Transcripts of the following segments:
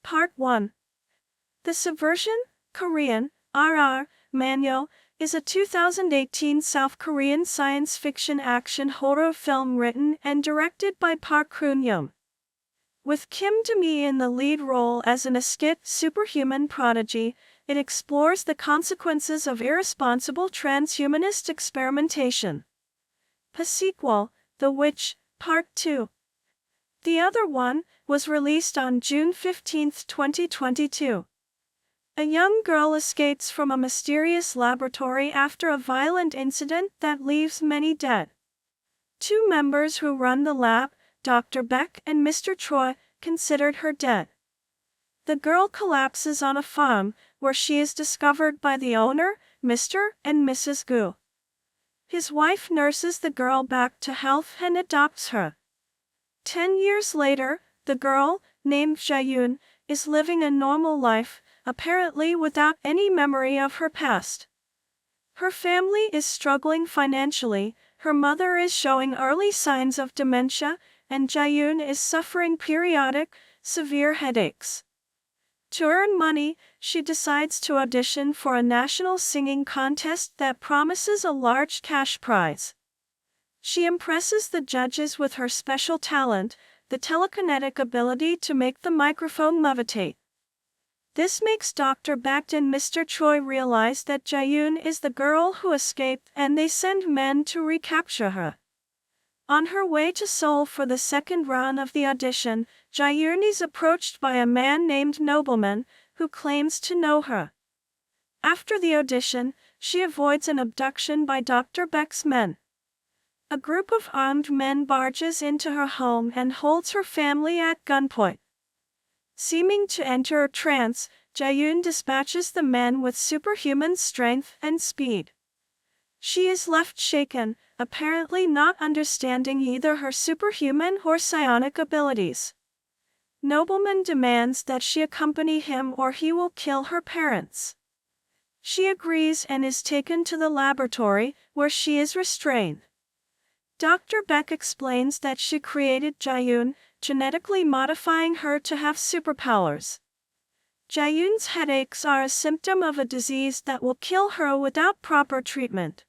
Part 1. The Subversion, Korean, RR, Manual, is a 2018 South Korean science fiction action horror film written and directed by Park Hoon-young. With Kim Do-mi in the lead role as an escaped superhuman prodigy, it explores the consequences of irresponsible transhumanist experimentation. A sequel, The Witch, Part 2. The other one was released on June 15, 2022. A young girl escapes from a mysterious laboratory after a violent incident that leaves many dead. Two members who run the lab, Dr. Beck and Mr. Choi, considered her dead. The girl collapses on a farm, where she is discovered by the owner, Mr. and Mrs. Gu. His wife nurses the girl back to health and adopts her. 10 years later, the girl, named Jae-yoon, is living a normal life, apparently without any memory of her past. Her family is struggling financially, her mother is showing early signs of dementia, and Jae-yoon is suffering periodic, severe headaches. To earn money, she decides to audition for a national singing contest that promises a large cash prize. She impresses the judges with her special talent, the telekinetic ability to make the microphone levitate. This makes Dr. Beck and Mr. Choi realize that Jae-yoon is the girl who escaped, and they send men to recapture her. On her way to Seoul for the second round of the audition, Jae-yoon is approached by a man named Nobleman, who claims to know her. After the audition, she avoids an abduction by Dr. Beck's men. A group of armed men barges into her home and holds her family at gunpoint. Seeming to enter a trance, Jae-yoon dispatches the men with superhuman strength and speed. She is left shaken, apparently not understanding either her superhuman or psionic abilities. Nobleman demands that she accompany him or he will kill her parents. She agrees and is taken to the laboratory, where she is restrained. Dr. Beck explains that she created Jae-yoon, genetically modifying her to have superpowers. Jae-yoon's headaches are a symptom of a disease that will kill her without proper treatment.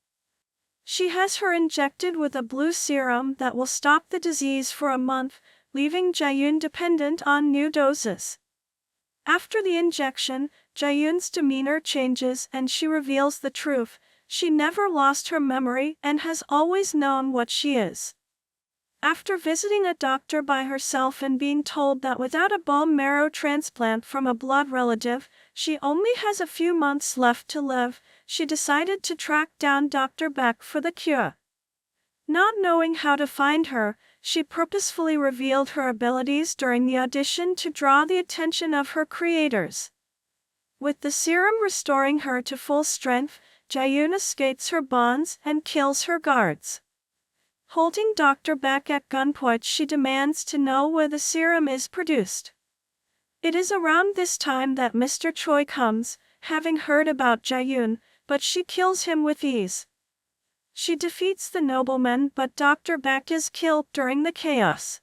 She has her injected with a blue serum that will stop the disease for a month, leaving Jae-yoon dependent on new doses. After the injection, Jae-yoon's demeanor changes and she reveals the truth. She never lost her memory and has always known what she is. After visiting a doctor by herself and being told that without a bone marrow transplant from a blood relative, she only has a few months left to live, she decided to track down Dr. Beck for the cure. Not knowing how to find her, she purposefully revealed her abilities during the audition to draw the attention of her creators. With the serum restoring her to full strength, Jae-yoon escapes her bonds and kills her guards. Holding Dr. Beck at gunpoint, she demands to know where the serum is produced. It is around this time that Mr. Choi comes, having heard about Jae-yoon, but she kills him with ease. She defeats the nobleman, but Dr. Beck is killed during the chaos.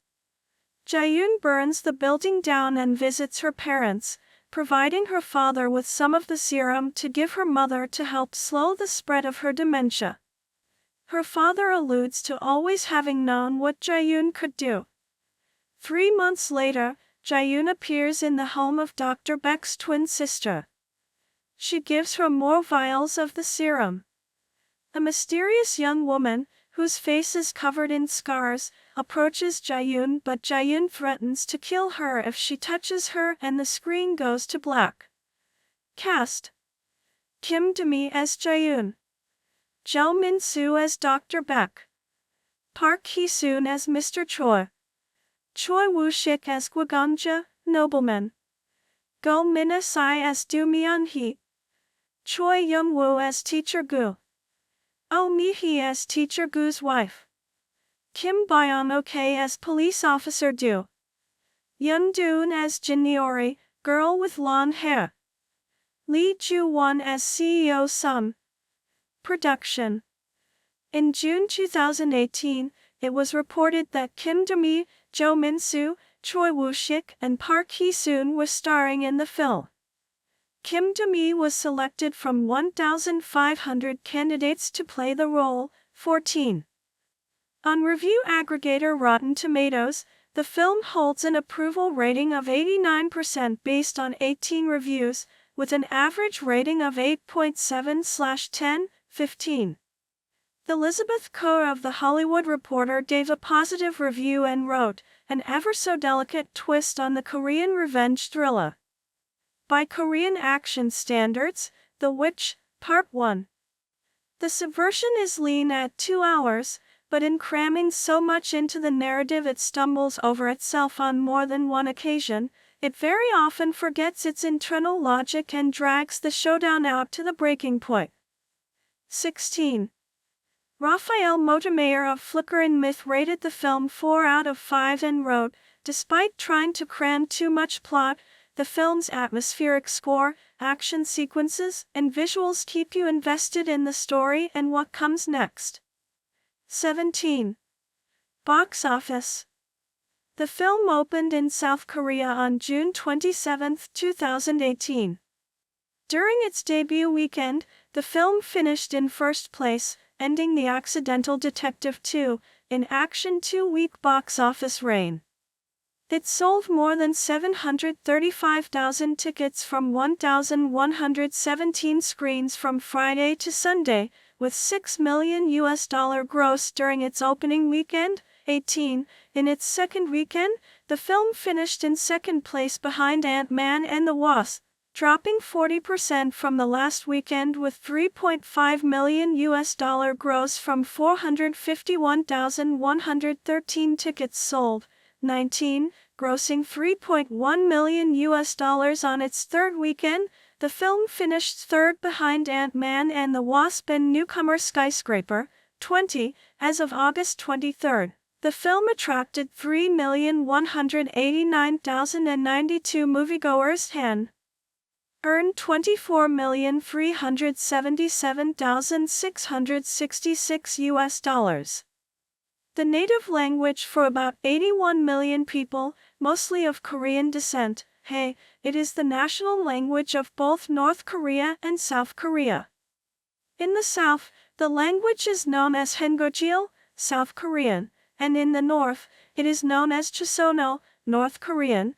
Jae-yoon burns the building down and visits her parents, providing her father with some of the serum to give her mother to help slow the spread of her dementia. Her father alludes to always having known what Jae-yoon could do. 3 months later, Jae-yoon appears in the home of Dr. Beck's twin sister. She gives her more vials of the serum. A mysterious young woman, whose face is covered in scars, approaches Jae-yoon, but Jae-yoon threatens to kill her if she touches her, and the screen goes to black. Cast: Kim Do-mi as Jae-yoon, Jo Min-soo as Dr. Beck, Park Hee-soon as Mr. Choi, Choi Woo-shik as Gwagongja, nobleman, Go Min-asai as Do Myun-hee, Choi Young-woo as Teacher Gu, Oh Mi-hee as Teacher Gu's wife, Kim Byeon-ok as Police Officer Do, Yoon-doon as Jin Neori, girl with long hair, Lee Ju-won as CEO Sum. Production. In June 2018, it was reported that Kim Do-mi, Jo Min-soo, Choi Woo-shik and Park Hee-soon were starring in the film. Kim Do-mi was selected from 1,500 candidates to play the role. 14. On review aggregator Rotten Tomatoes, the film holds an approval rating of 89% based on 18 reviews, with an average rating of 8.7/10. 15. Elizabeth Kerr of The Hollywood Reporter gave a positive review and wrote, "An ever-so-delicate twist on the Korean revenge thriller." By Korean action standards, The Witch, Part 1. The Subversion is lean at 2 hours, but in cramming so much into the narrative it stumbles over itself on more than one occasion. It very often forgets its internal logic and drags the showdown out to the breaking point. 16. Raphael Motermayer of Flickr and Myth rated the film 4 out of 5 and wrote, "Despite trying to cram too much plot, the film's atmospheric score, action sequences, and visuals keep you invested in the story and what comes next." 17. Box office. The film opened in South Korea on June 27, 2018. During its debut weekend, the film finished in first place, ending The Accidental Detective 2 in action 2-week box office reign. It sold more than 735,000 tickets from 1,117 screens from Friday to Sunday, with $6 million gross during its opening weekend. 18. In its second weekend, the film finished in second place behind Ant-Man and the Wasp, dropping 40% from the last weekend with $3.5 million gross from 451,113 tickets sold. 19. Grossing $3.1 million on its third weekend, the film finished third behind Ant-Man and the Wasp and newcomer Skyscraper. 20. As of August 23, the film attracted 3,189,092 moviegoers and earned $24,377,666. The native language for about 81 million people, mostly of Korean descent. Hey, it is the national language of both North Korea and South Korea. In the South, the language is known as Hangul, South Korean, and in the North, it is known as Choseonho, North Korean.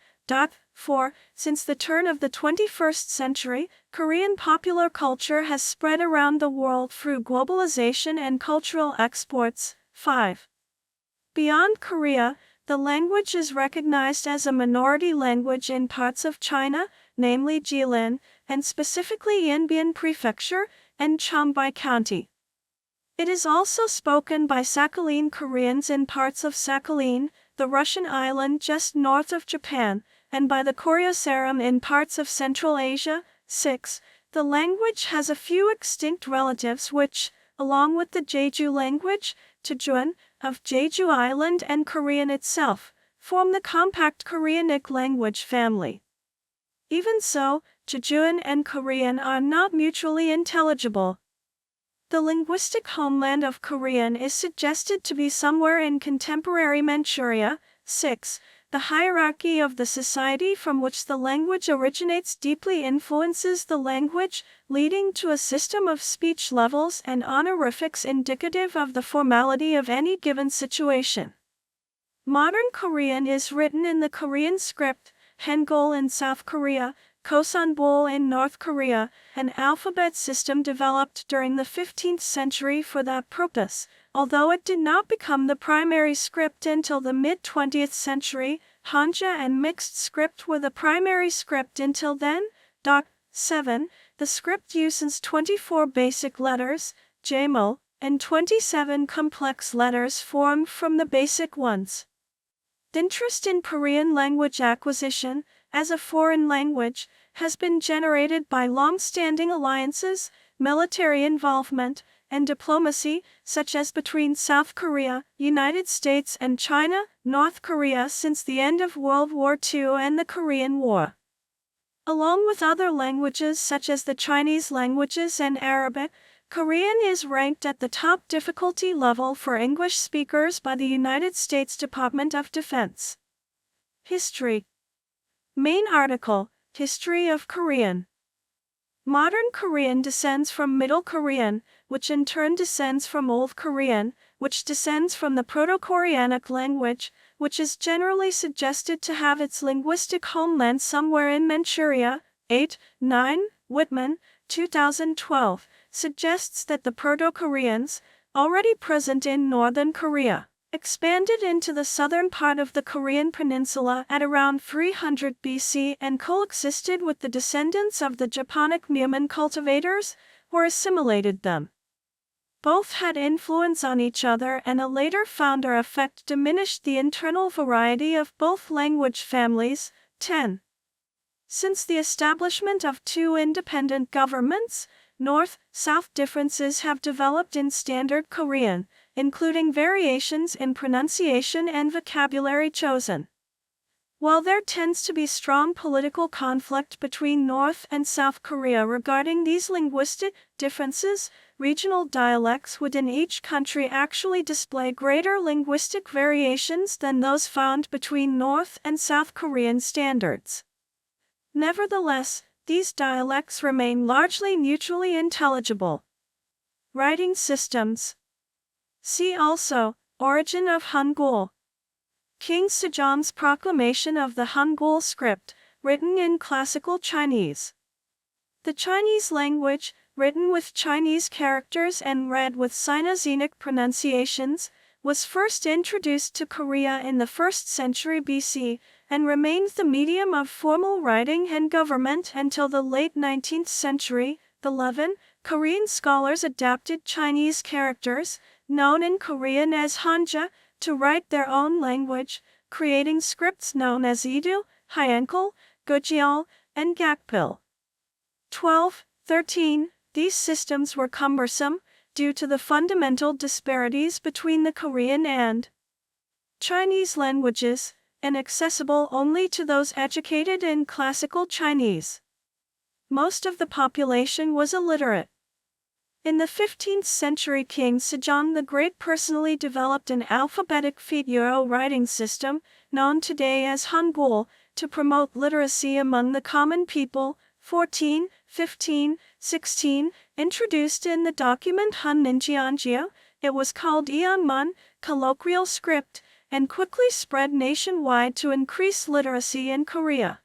4. Since the turn of the 21st century, Korean popular culture has spread around the world through globalization and cultural exports. 5. Beyond Korea, the language is recognized as a minority language in parts of China, namely Jilin, and specifically Yanbian Prefecture, and Cheongbuk County. It is also spoken by Sakhalin Koreans in parts of Sakhalin, the Russian island just north of Japan, and by the Koryo-Saram in parts of Central Asia. 6. The language has a few extinct relatives which, along with the Jeju language, Jejuan, of Jeju Island and Korean itself, form the compact Koreanic language family. Even so, Jejuan and Korean are not mutually intelligible. The linguistic homeland of Korean is suggested to be somewhere in contemporary Manchuria. 6. The hierarchy of the society from which the language originates deeply influences the language, leading to a system of speech levels and honorifics indicative of the formality of any given situation. Modern Korean is written in the Korean script, Hangul in South Korea, Kosanbol in North Korea, an alphabet system developed during the 15th century for that purpose, although it did not become the primary script until the mid-20th century. Hanja and mixed script were the primary script until then. 7. The script uses 24 basic letters, JMO, and 27 complex letters formed from the basic ones. Interest in Korean language acquisition, as a foreign language, has been generated by long-standing alliances, military involvement, and diplomacy, such as between South Korea, United States and China, North Korea since the end of World War II and the Korean War. Along with other languages such as the Chinese languages and Arabic, Korean is ranked at the top difficulty level for English speakers by the United States Department of Defense. History. Main article, History of Korean. Modern Korean descends from Middle Korean, which in turn descends from Old Korean, which descends from the Proto-Koreanic language, which is generally suggested to have its linguistic homeland somewhere in Manchuria. 8-9, Whitman, 2012, suggests that the Proto-Koreans, already present in northern Korea, expanded into the southern part of the Korean peninsula at around 300 BC and coexisted with the descendants of the Japonic Muman cultivators, or assimilated them. Both had influence on each other, and a later founder effect diminished the internal variety of both language families. 10. Since the establishment of two independent governments, North-South differences have developed in Standard Korean, including variations in pronunciation and vocabulary chosen. While there tends to be strong political conflict between North and South Korea regarding these linguistic differences, regional dialects within each country actually display greater linguistic variations than those found between North and South Korean standards. Nevertheless, these dialects remain largely mutually intelligible. Writing systems. See also, Origin of Hangul. King Sejong's proclamation of the Hangul script, written in Classical Chinese. The Chinese language, written with Chinese characters and read with Sino-Xenic pronunciations, was first introduced to Korea in the 1st century BC, and remained the medium of formal writing and government until the late 19th century. 11. Korean scholars adapted Chinese characters, known in Korean as Hanja, to write their own language, creating scripts known as Idu, Hyeonggul, Gojeol, and Gakpil. 12. 13. These systems were cumbersome, due to the fundamental disparities between the Korean and Chinese languages, and accessible only to those educated in Classical Chinese. Most of the population was illiterate. In the 15th century, King Sejong the Great personally developed an alphabetic figure writing system, known today as Hangul, to promote literacy among the common people. 14, 15, 16, introduced in the document Hunninjeonjeo, it was called Eonmun, colloquial script, and quickly spread nationwide to increase literacy in Korea.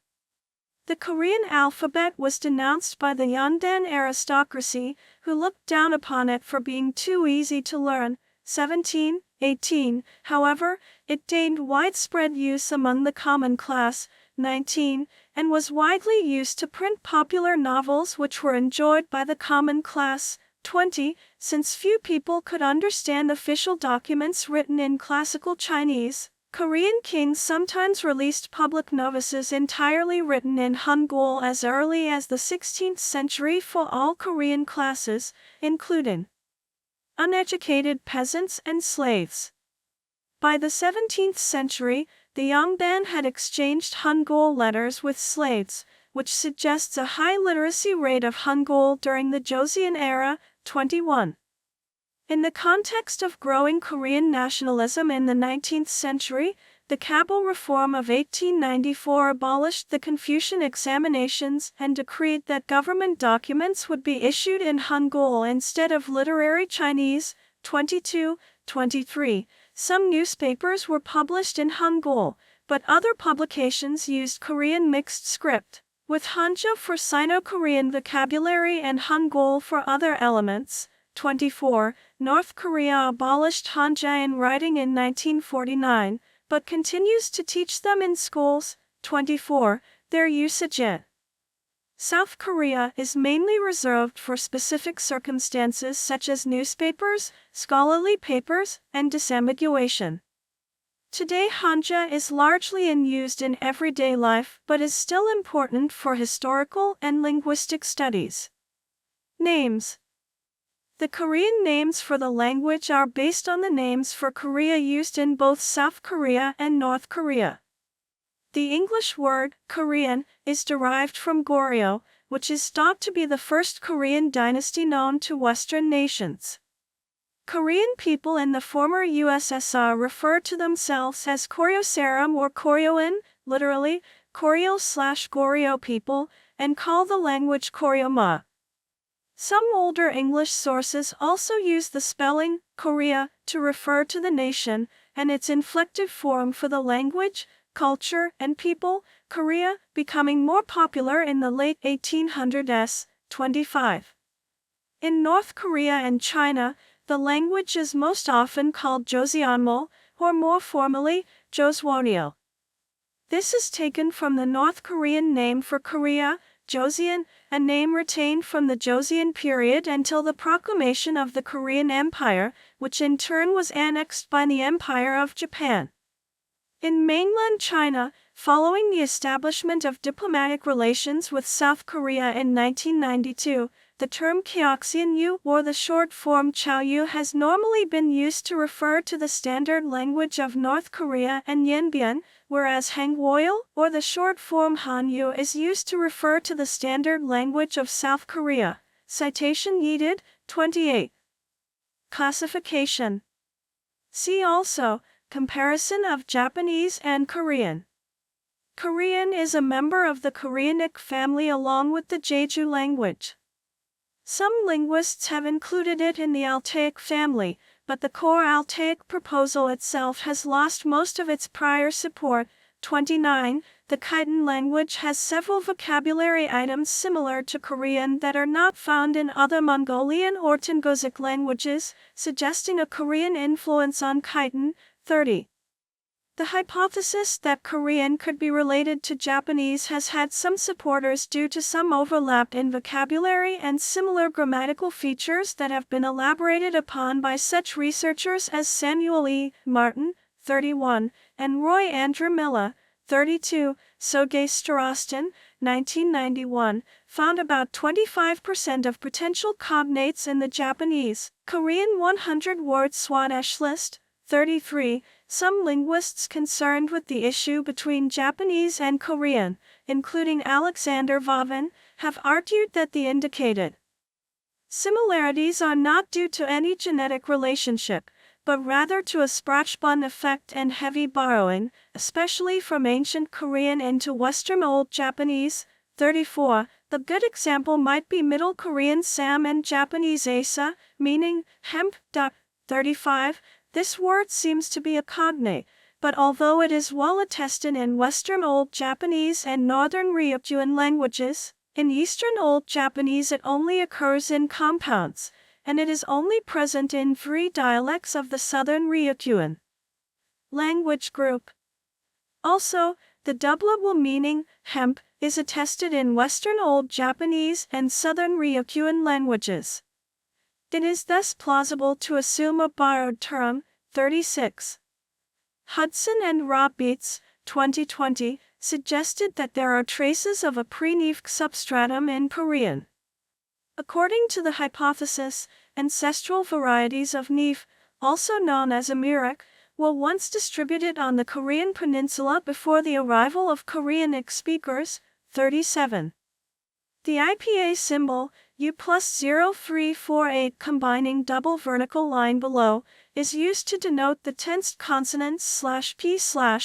The Korean alphabet was denounced by the Yondan aristocracy, who looked down upon it for being too easy to learn. 17, 18, however, it gained widespread use among the common class. 19, and was widely used to print popular novels which were enjoyed by the common class. 20, since few people could understand official documents written in Classical Chinese, Korean kings sometimes released public notices entirely written in Hangul as early as the 16th century for all Korean classes, including uneducated peasants and slaves. By the 17th century, the Yongban had exchanged Hangul letters with slaves, which suggests a high literacy rate of Hangul during the Joseon era. 21. In the context of growing Korean nationalism in the 19th century, the Cabal Reform of 1894 abolished the Confucian examinations and decreed that government documents would be issued in Hangul instead of literary Chinese. 22, 23. Some newspapers were published in Hangul, but other publications used Korean mixed script, with Hanja for Sino-Korean vocabulary and Hangul for other elements. 24. North Korea abolished Hanja in writing in 1949, but continues to teach them in schools. 24. Their usage in South Korea is mainly reserved for specific circumstances such as newspapers, scholarly papers, and disambiguation. Today, Hanja is largely used in everyday life but is still important for historical and linguistic studies. Names. The Korean names for the language are based on the names for Korea used in both South Korea and North Korea. The English word, Korean, is derived from Goryeo, which is thought to be the first Korean dynasty known to Western nations. Korean people in the former USSR refer to themselves as Koryosaram or Koryoan, literally, Koryo/Goryeo people, and call the language Koryoma. Some older English sources also use the spelling Korea to refer to the nation and its inflective form for the language, culture, and people, Korea, becoming more popular in the late 1800s. 25. In North Korea and China, the language is most often called Joseonmo, or more formally, Joswoneo. This is taken from the North Korean name for Korea, Joseon, a name retained from the Joseon period until the proclamation of the Korean Empire, which in turn was annexed by the Empire of Japan. In mainland China, following the establishment of diplomatic relations with South Korea in 1992, the term Kyoksianyu, or the short form Chaoyu, has normally been used to refer to the standard language of North Korea and Yanbian, whereas Hangwoil, or the short form Hanyu, is used to refer to the standard language of South Korea. Citation needed, 28. Classification. See also, comparison of Japanese and Korean. Korean is a member of the Koreanic family along with the Jeju language. Some linguists have included it in the Altaic family, but the core Altaic proposal itself has lost most of its prior support. 29. The Khitan language has several vocabulary items similar to Korean that are not found in other Mongolian or Tungusic languages, suggesting a Korean influence on Khitan. 30. The hypothesis that Korean could be related to Japanese has had some supporters due to some overlap in vocabulary and similar grammatical features that have been elaborated upon by such researchers as Samuel E. Martin, 31, and Roy Andrew Miller, 32. Sergei Starostin, 1991, found about 25% of potential cognates in the Japanese Korean 100-word Swadesh list. 33. Some linguists concerned with the issue between Japanese and Korean, including Alexander Vavin, have argued that the indicated similarities are not due to any genetic relationship, but rather to a Sprachbund effect and heavy borrowing, especially from ancient Korean into Western Old Japanese. 34. The good example might be Middle Korean Sam and Japanese asa, meaning hemp. 35. This word seems to be a cognate, but although it is well attested in Western Old Japanese and Northern Ryukyuan languages, in Eastern Old Japanese it only occurs in compounds, and it is only present in 3 dialects of the Southern Ryukyuan language group. Also, the doublet meaning hemp is attested in Western Old Japanese and Southern Ryukyuan languages. It is thus plausible to assume a borrowed term. 36. Hudson and Rob Beets, 2020, suggested that there are traces of a pre-Nephk substratum in Korean. According to the hypothesis, ancestral varieties of Neph, also known as Amuric, were once distributed on the Korean peninsula before the arrival of Koreanic speakers. 37. The IPA symbol, U+0348 combining double vertical line below, is used to denote the tensed consonants /P//K//T///S/.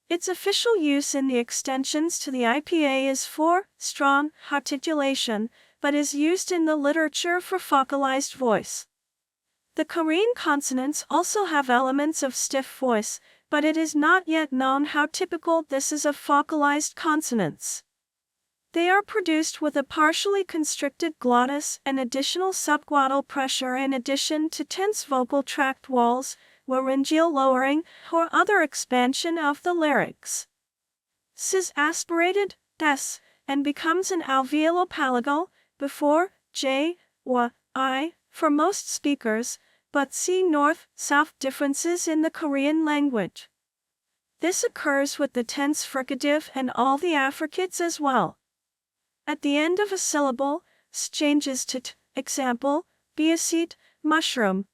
Its official use in the extensions to the IPA is for strong articulation, but is used in the literature for focalized voice. The Korean consonants also have elements of stiff voice, but it is not yet known how typical this is of focalized consonants. They are produced with a partially constricted glottis and additional subglottal pressure in addition to tense vocal tract walls, laryngeal lowering, or other expansion of the larynx. S is aspirated, des, and becomes an alveolo-palatal, before j, or I, for most speakers, but see north-south differences in the Korean language. This occurs with the tense fricative and all the affricates as well. At the end of a syllable, s changes to t, example, beaseat, mushroom.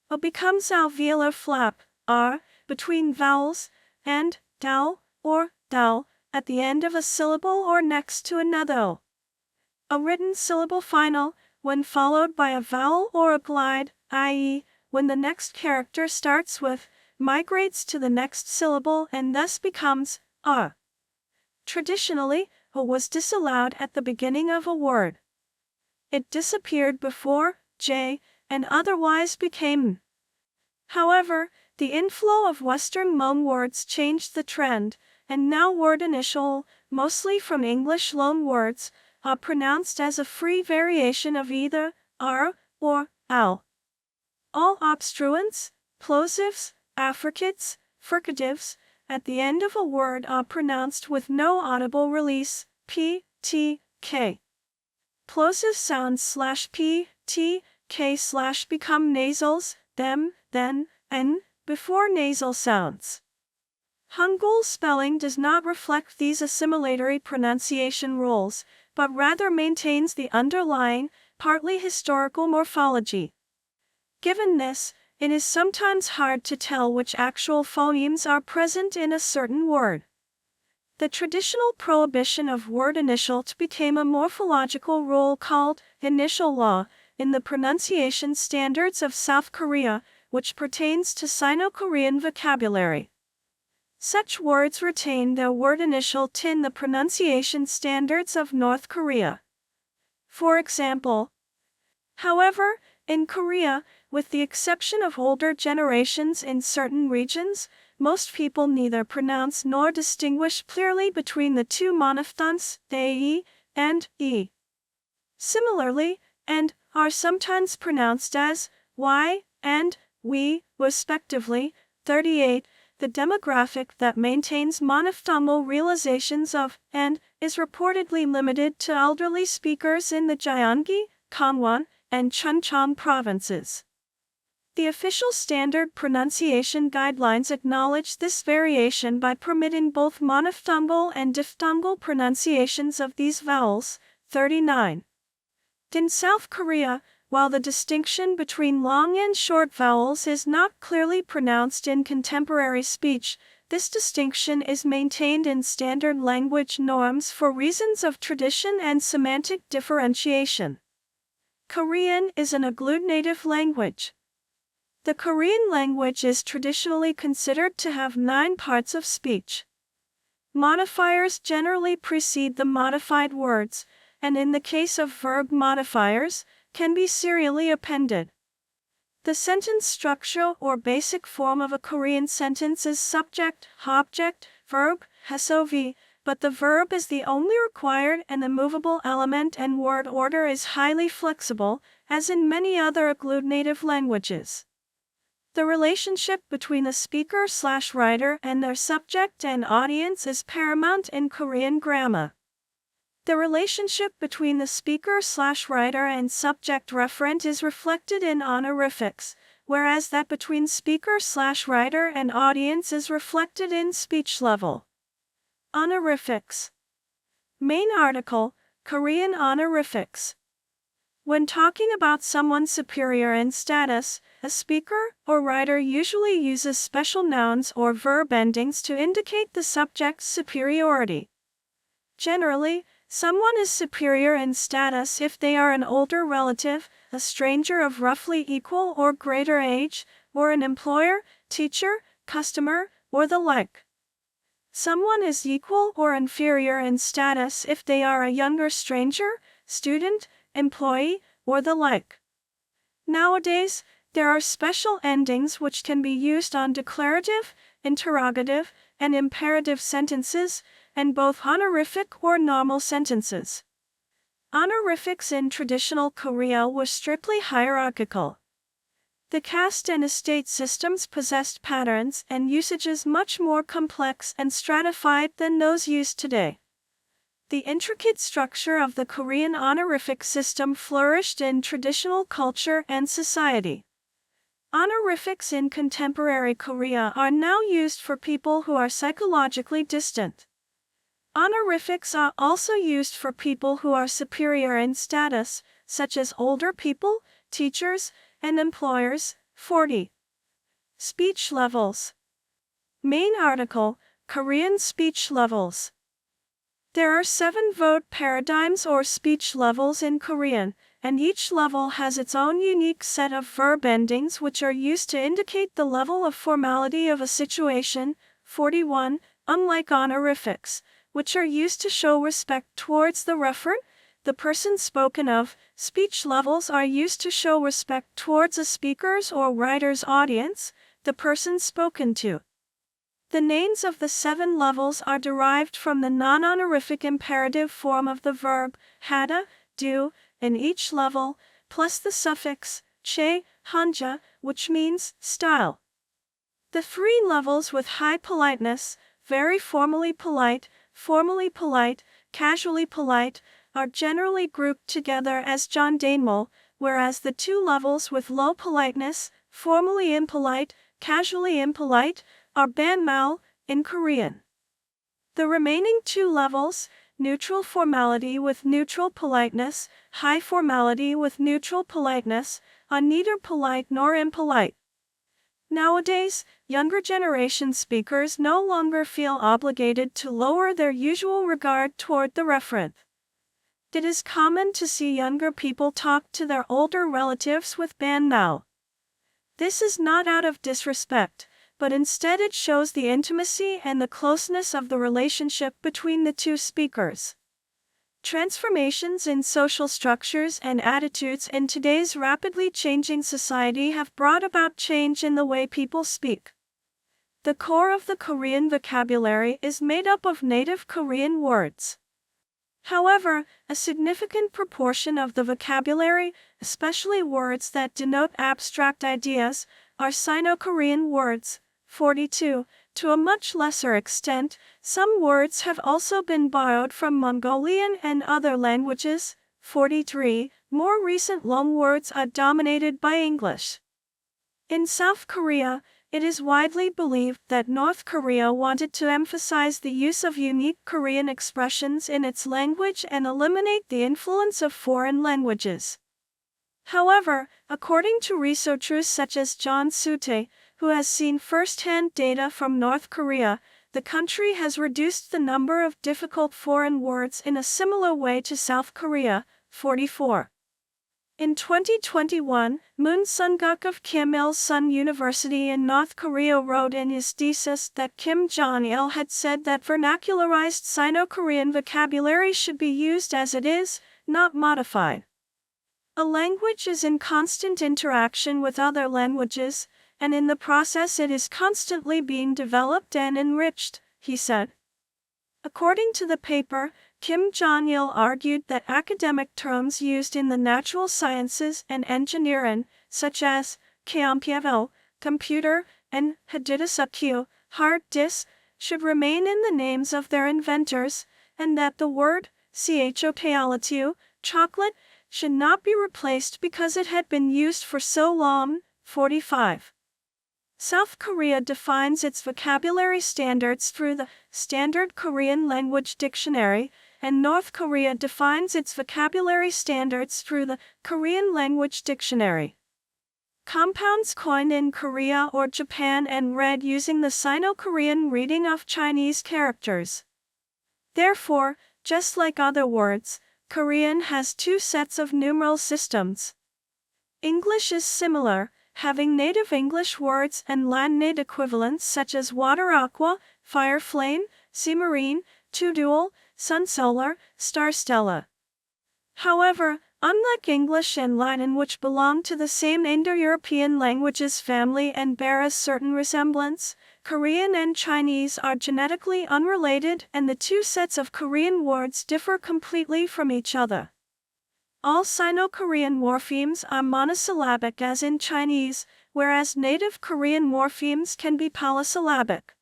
A becomes alveolar flap, r, between vowels, and dal, or dal, at the end of a syllable or next to another o. A written syllable final, when followed by a vowel or a glide, i.e., when the next character starts with, migrates to the next syllable and thus becomes a. Traditionally, a was disallowed at the beginning of a word. It disappeared before j and otherwise became n. However, the inflow of Western loanwords changed the trend, and now word initial, mostly from English loanwords, are pronounced as a free variation of either r or al. All obstruents, plosives, affricates, fricatives, at the end of a word are pronounced with no audible release, p, t, k. Plosive sounds /p, t, k / become nasals, them, then, n, before nasal sounds. Hangul spelling does not reflect these assimilatory pronunciation rules, but rather maintains the underlying, partly historical morphology. Given this, it is sometimes hard to tell which actual phonemes are present in a certain word. The traditional prohibition of word initials became a morphological rule called initial law in the pronunciation standards of South Korea, which pertains to Sino-Korean vocabulary. Such words retain their word initial in the pronunciation standards of North Korea. For example, however, in Korea, with the exception of older generations in certain regions, most people neither pronounce nor distinguish clearly between the two monophthongs, they and e. Similarly, and are sometimes pronounced as y and we, respectively. 38. The demographic that maintains monophthongal realizations of and is reportedly limited to elderly speakers in the Gyeonggi, Gangwon, and Chungcheong provinces. The official standard pronunciation guidelines acknowledge this variation by permitting both monophthongal and diphthongal pronunciations of these vowels. 39. In South Korea, while the distinction between long and short vowels is not clearly pronounced in contemporary speech, this distinction is maintained in standard language norms for reasons of tradition and semantic differentiation. Korean is an agglutinative language. The Korean language is traditionally considered to have 9 parts of speech. Modifiers generally precede the modified words, and in the case of verb modifiers, can be serially appended. The sentence structure or basic form of a Korean sentence is subject, object, verb, SOV, but the verb is the only required and immovable element, and word order is highly flexible, as in many other agglutinative languages. The relationship between the speaker/writer and their subject and audience is paramount in Korean grammar. The relationship between the speaker/writer and subject referent is reflected in honorifics, whereas that between speaker/writer and audience is reflected in speech level. Honorifics. Main article, Korean honorifics. When talking about someone superior in status, a speaker or writer usually uses special nouns or verb endings to indicate the subject's superiority. Generally, someone is superior in status if they are an older relative, a stranger of roughly equal or greater age, or an employer, teacher, customer, or the like. Someone is equal or inferior in status if they are a younger stranger, student, employee, or the like. Nowadays, there are special endings which can be used on declarative, interrogative, and imperative sentences, and both honorific or normal sentences. Honorifics in traditional Korea were strictly hierarchical. The caste and estate systems possessed patterns and usages much more complex and stratified than those used today. The intricate structure of the Korean honorific system flourished in traditional culture and society. Honorifics in contemporary Korea are now used for people who are psychologically distant. Honorifics are also used for people who are superior in status, such as older people, teachers, and employers. 40. Speech levels. Main article, Korean speech levels. There are 7 vote paradigms or speech levels in Korean, and each level has its own unique set of verb endings which are used to indicate the level of formality of a situation. 41. Unlike honorifics, which are used to show respect towards the referent, the person spoken of, speech levels are used to show respect towards a speaker's or writer's audience, the person spoken to. The names of the 7 levels are derived from the non-honorific imperative form of the verb, hada, do, in each level, plus the suffix, che, hanja, which means style. The 3 levels with high politeness, very formally polite, casually polite, are generally grouped together as gendanmal, whereas the 2 levels with low politeness, formally impolite, casually impolite, are banmal in Korean. The remaining 2 levels, neutral formality with neutral politeness, high formality with neutral politeness, are neither polite nor impolite. Nowadays, younger generation speakers no longer feel obligated to lower their usual regard toward the referent. It is common to see younger people talk to their older relatives with banmal. This is not out of disrespect, but instead it shows the intimacy and the closeness of the relationship between the 2 speakers. Transformations in social structures and attitudes in today's rapidly changing society have brought about change in the way people speak. The core of the Korean vocabulary is made up of native Korean words. However, a significant proportion of the vocabulary, especially words that denote abstract ideas, are Sino-Korean words. 42. To a much lesser extent, some words have also been borrowed from Mongolian and other languages. 43. More recent loanwords are dominated by English. In South Korea, it is widely believed that North Korea wanted to emphasize the use of unique Korean expressions in its language and eliminate the influence of foreign languages. However, according to researchers such as John Sute, who has seen first-hand data from North Korea, the country has reduced the number of difficult foreign words in a similar way to South Korea. 44. In 2021, Moon Sung-guk of Kim Il-sung University in North Korea wrote in his thesis that Kim Jong-il had said that vernacularized Sino-Korean vocabulary should be used as it is, not modified. A language is in constant interaction with other languages, and in the process it is constantly being developed and enriched, he said. According to the paper, Kim Jong-il argued that academic terms used in the natural sciences and engineering, such as kyeompyevo, computer, and haditasukyu, hard disk, should remain in the names of their inventors, and that the word chocolate, chocolate, should not be replaced because it had been used for so long. 45. South Korea defines its vocabulary standards through the Standard Korean Language Dictionary, and North Korea defines its vocabulary standards through the Korean Language Dictionary. Compounds coined in Korea or Japan and read using the Sino-Korean reading of Chinese characters. Therefore, just like other words, Korean has 2 sets of numeral systems. English is similar, having native English words and Latinate equivalents such as water aqua, fire flame, sea marine, two dual, sun solar, star stella. However, unlike English and Latin, which belong to the same Indo-European languages family and bear a certain resemblance, Korean and Chinese are genetically unrelated, and the 2 sets of Korean words differ completely from each other. All Sino-Korean morphemes are monosyllabic as in Chinese, whereas native Korean morphemes can be polysyllabic.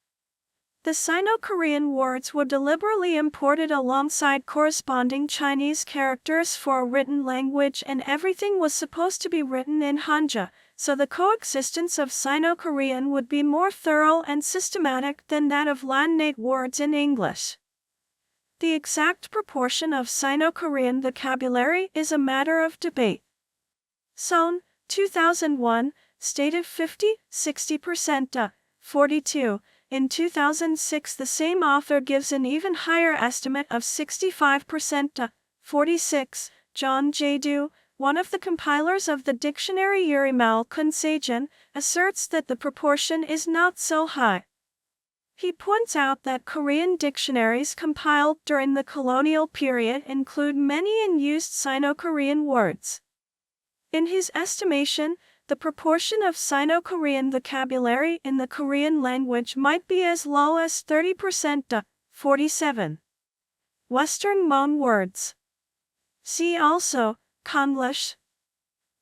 The Sino-Korean words were deliberately imported alongside corresponding Chinese characters for a written language, and everything was supposed to be written in Hanja, so the coexistence of Sino-Korean would be more thorough and systematic than that of Latinate words in English. The exact proportion of Sino-Korean vocabulary is a matter of debate. Son, 2001, stated 50-60%. 42. In 2006, the same author gives an even higher estimate of 65%. 46. John J. Du, one of the compilers of the dictionary Yuri Malkunsajan, asserts that the proportion is not so high. He points out that Korean dictionaries compiled during the colonial period include many unused Sino-Korean words. In his estimation, the proportion of Sino-Korean vocabulary in the Korean language might be as low as 30% to 47. Western loan words. See also, Konglish.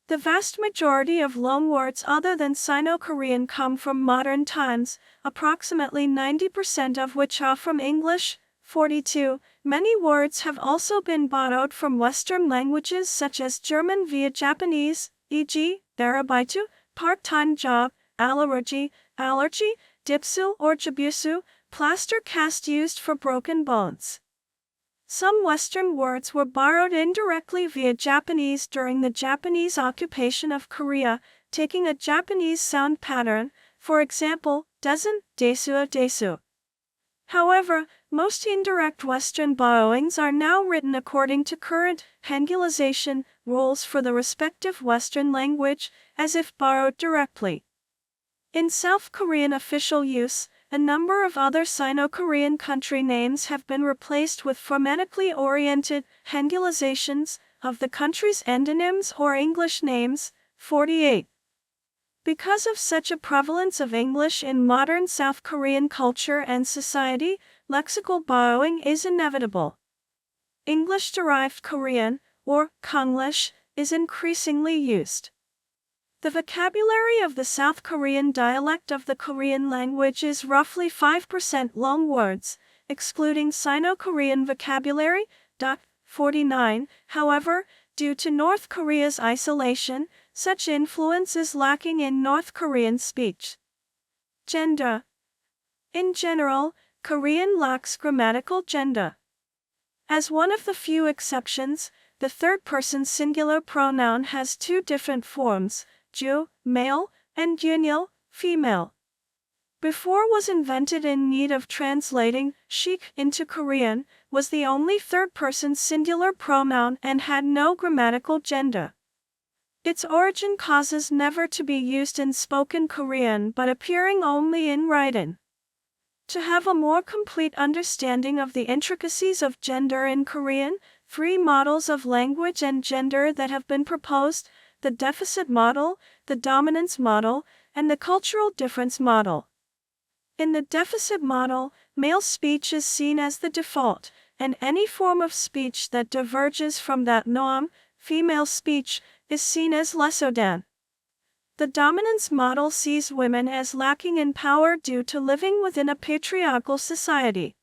The vast majority of loanwords other than Sino-Korean come from modern times, approximately 90% of which are from English. 42. Many words have also been borrowed from Western languages such as German via Japanese, e.g., Barabaitu, part-time job, allergy, dipsu or jabusu, plaster cast used for broken bones. Some Western words were borrowed indirectly via Japanese during the Japanese occupation of Korea, taking a Japanese sound pattern, for example, dozen, desu. However, most indirect Western borrowings are now written according to current Hangulization rules for the respective Western language, as if borrowed directly. In South Korean official use, a number of other Sino-Korean country names have been replaced with phonetically oriented Hangulizzations of the country's endonyms or English names. 48. Because of such a prevalence of English in modern South Korean culture and society, lexical borrowing is inevitable. English-derived Korean, or Konglish, is increasingly used. The vocabulary of the South Korean dialect of the Korean language is roughly 5% loanwords, excluding Sino-Korean vocabulary. 49. However, due to North Korea's isolation, such influence is lacking in North Korean speech. Gender. In general, Korean lacks grammatical gender. As one of the few exceptions, the third-person singular pronoun has two different forms, ju, male, and yunyil, female. Before was invented in need of translating shik into Korean, was the only third-person singular pronoun and had no grammatical gender. Its origin causes never to be used in spoken Korean but appearing only in writing. To have a more complete understanding of the intricacies of gender in Korean, 3 models of language and gender that have been proposed: the deficit model, the dominance model, and the cultural difference model. In the deficit model, male speech is seen as the default, and any form of speech that diverges from that norm, female speech, is seen as lesser than. The dominance model sees women as lacking in power due to living within a patriarchal society.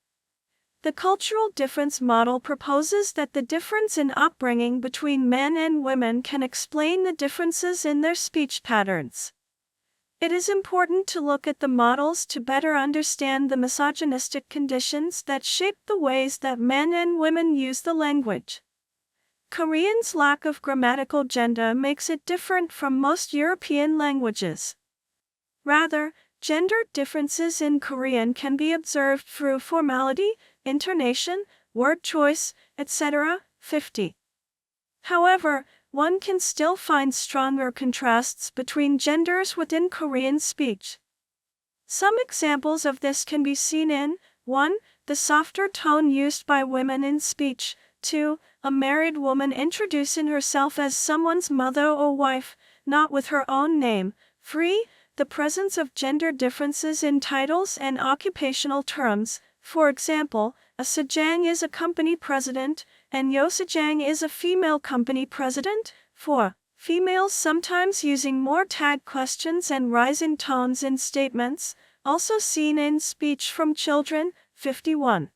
The cultural difference model proposes that the difference in upbringing between men and women can explain the differences in their speech patterns. It is important to look at the models to better understand the misogynistic conditions that shape the ways that men and women use the language. Korean's lack of grammatical gender makes it different from most European languages. Rather, gender differences in Korean can be observed through formality, intonation, word choice, etc. 50. However, one can still find stronger contrasts between genders within Korean speech. Some examples of this can be seen in 1. The softer tone used by women in speech. 2. A married woman introducing herself as someone's mother or wife, not with her own name. 3. The presence of gender differences in titles and occupational terms. For example, a sejang is a company president, and yosejang is a female company president. 4. Females sometimes using more tag questions and rising tones in statements, also seen in speech from children. 51.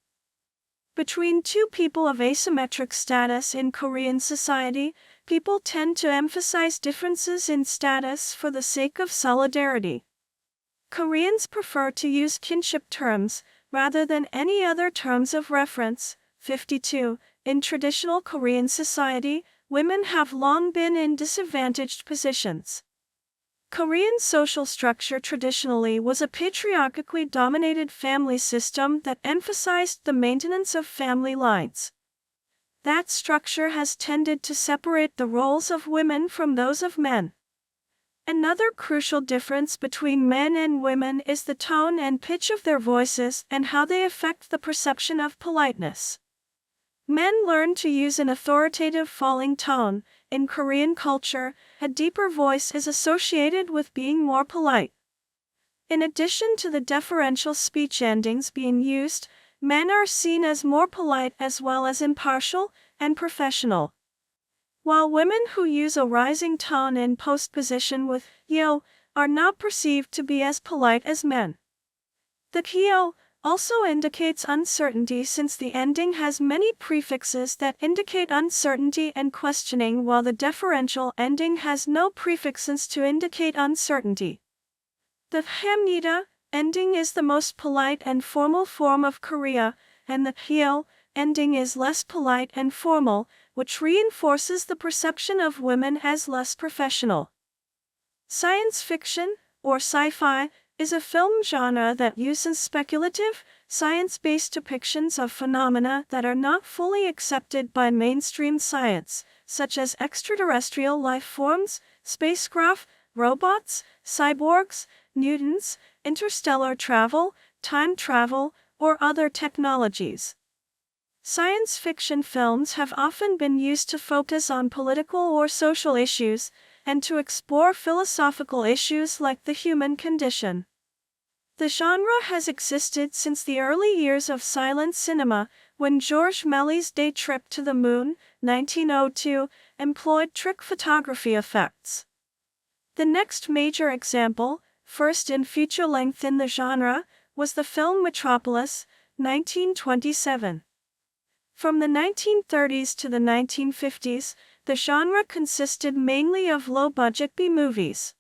Between two people of asymmetric status in Korean society, people tend to emphasize differences in status for the sake of solidarity. Koreans prefer to use kinship terms, rather than any other terms of reference. 52. In traditional Korean society, women have long been in disadvantaged positions. Korean social structure traditionally was a patriarchally dominated family system that emphasized the maintenance of family lines. That structure has tended to separate the roles of women from those of men. Another crucial difference between men and women is the tone and pitch of their voices and how they affect the perception of politeness. Men learn to use an authoritative falling tone. In Korean culture, a deeper voice is associated with being more polite. In addition to the deferential speech endings being used, men are seen as more polite as well as impartial and professional. While women who use a rising tone in postposition with yo are not perceived to be as polite as men. The kyo also indicates uncertainty since the ending has many prefixes that indicate uncertainty and questioning, while the deferential ending has no prefixes to indicate uncertainty. The hamnida ending is the most polite and formal form of Korea, and the hyo ending is less polite and formal, which reinforces the perception of women as less professional. Science fiction, or sci-fi, is a film genre that uses speculative, science-based depictions of phenomena that are not fully accepted by mainstream science, such as extraterrestrial life forms, spacecraft, robots, cyborgs, mutants, interstellar travel, time travel, or other technologies. Science fiction films have often been used to focus on political or social issues, and to explore philosophical issues like the human condition. The genre has existed since the early years of silent cinema, when Georges Méliès' Day Trip to the Moon, 1902, employed trick photography effects. The next major example, first in feature length in the genre, was the film Metropolis, 1927. From the 1930s to the 1950s, the genre consisted mainly of low-budget B-movies.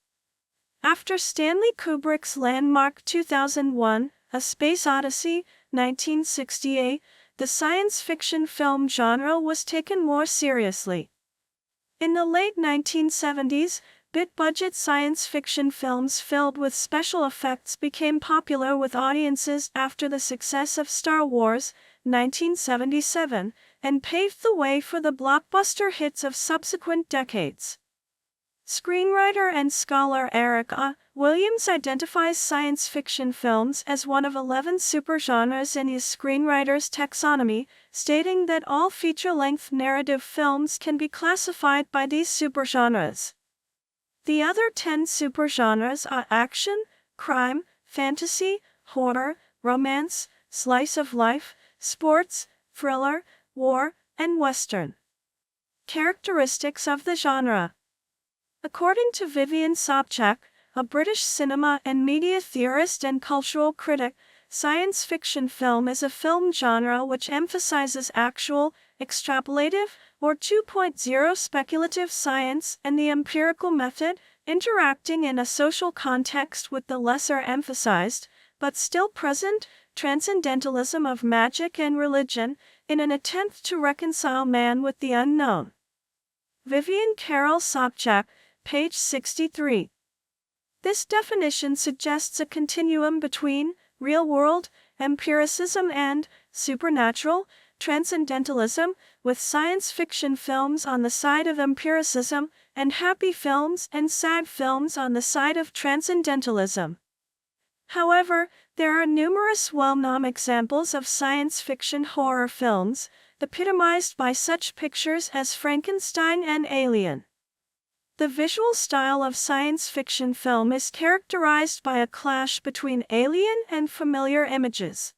After Stanley Kubrick's landmark 2001, A Space Odyssey, 1968, the science fiction film genre was taken more seriously. In the late 1970s, big-budget science fiction films filled with special effects became popular with audiences after the success of Star Wars, 1977, and paved the way for the blockbuster hits of subsequent decades. Screenwriter and scholar Eric A. Williams identifies science fiction films as one of 11 supergenres in his screenwriter's taxonomy, stating that all feature-length narrative films can be classified by these supergenres. The other 10 supergenres are action, crime, fantasy, horror, romance, slice of life, sports, thriller, war, and western. Characteristics of the genre. According to Vivian Sobchak, a British cinema and media theorist and cultural critic, science fiction film is a film genre which emphasizes actual, extrapolative, or 2.0 speculative science and the empirical method, interacting in a social context with the lesser emphasized, but still present, transcendentalism of magic and religion, in an attempt to reconcile man with the unknown. Vivian Carol Sobchak, page 63. This definition suggests a continuum between real-world, empiricism and supernatural, transcendentalism, with science fiction films on the side of empiricism, and happy films and sad films on the side of transcendentalism. However, there are numerous well-known examples of science fiction horror films, epitomized by such pictures as Frankenstein and Alien. The visual style of science fiction film is characterized by a clash between alien and familiar images.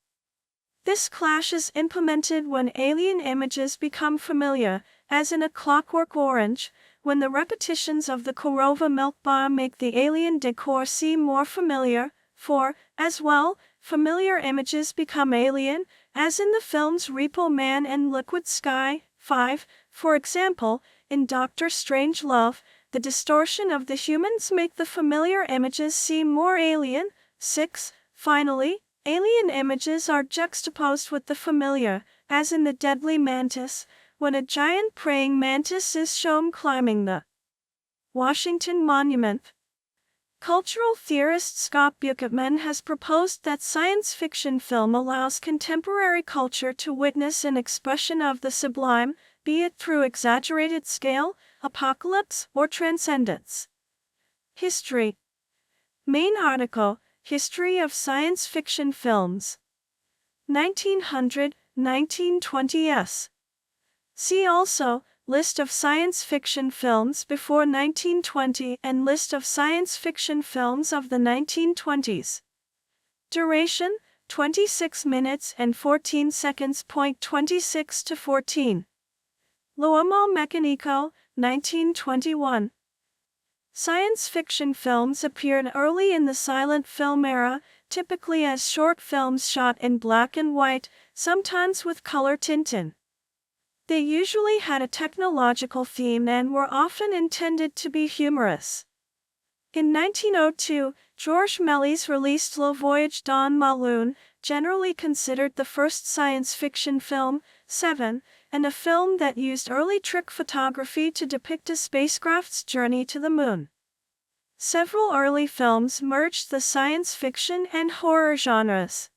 This clash is implemented when alien images become familiar, as in A Clockwork Orange, when the repetitions of the Korova milk bar make the alien decor seem more familiar, for, as well, familiar images become alien, as in the films Repo Man and Liquid Sky. 5. For example, in Doctor Strangelove, the distortion of the humans make the familiar images seem more alien. 6. Finally, alien images are juxtaposed with the familiar, as in The Deadly Mantis, when a giant praying mantis is shown climbing the Washington Monument. Cultural theorist Scott Buchman has proposed that science fiction film allows contemporary culture to witness an expression of the sublime, be it through exaggerated scale, apocalypse, or transcendence. History. Main article, History of Science Fiction Films. 1900, 1920s. See also, List of science fiction films before 1920 and List of science fiction films of the 1920s. Duration, 26 minutes and 14 seconds. 26 to 14. L'Uomo Meccanico, 1921. Science fiction films appeared early in the silent film era, typically as short films shot in black and white, sometimes with color tinting. They usually had a technological theme and were often intended to be humorous. In 1902, Georges Méliès released Le Voyage dans ma Lune, generally considered the first science fiction film, 7, and a film that used early trick photography to depict a spacecraft's journey to the moon. Several early films merged the science fiction and horror genres.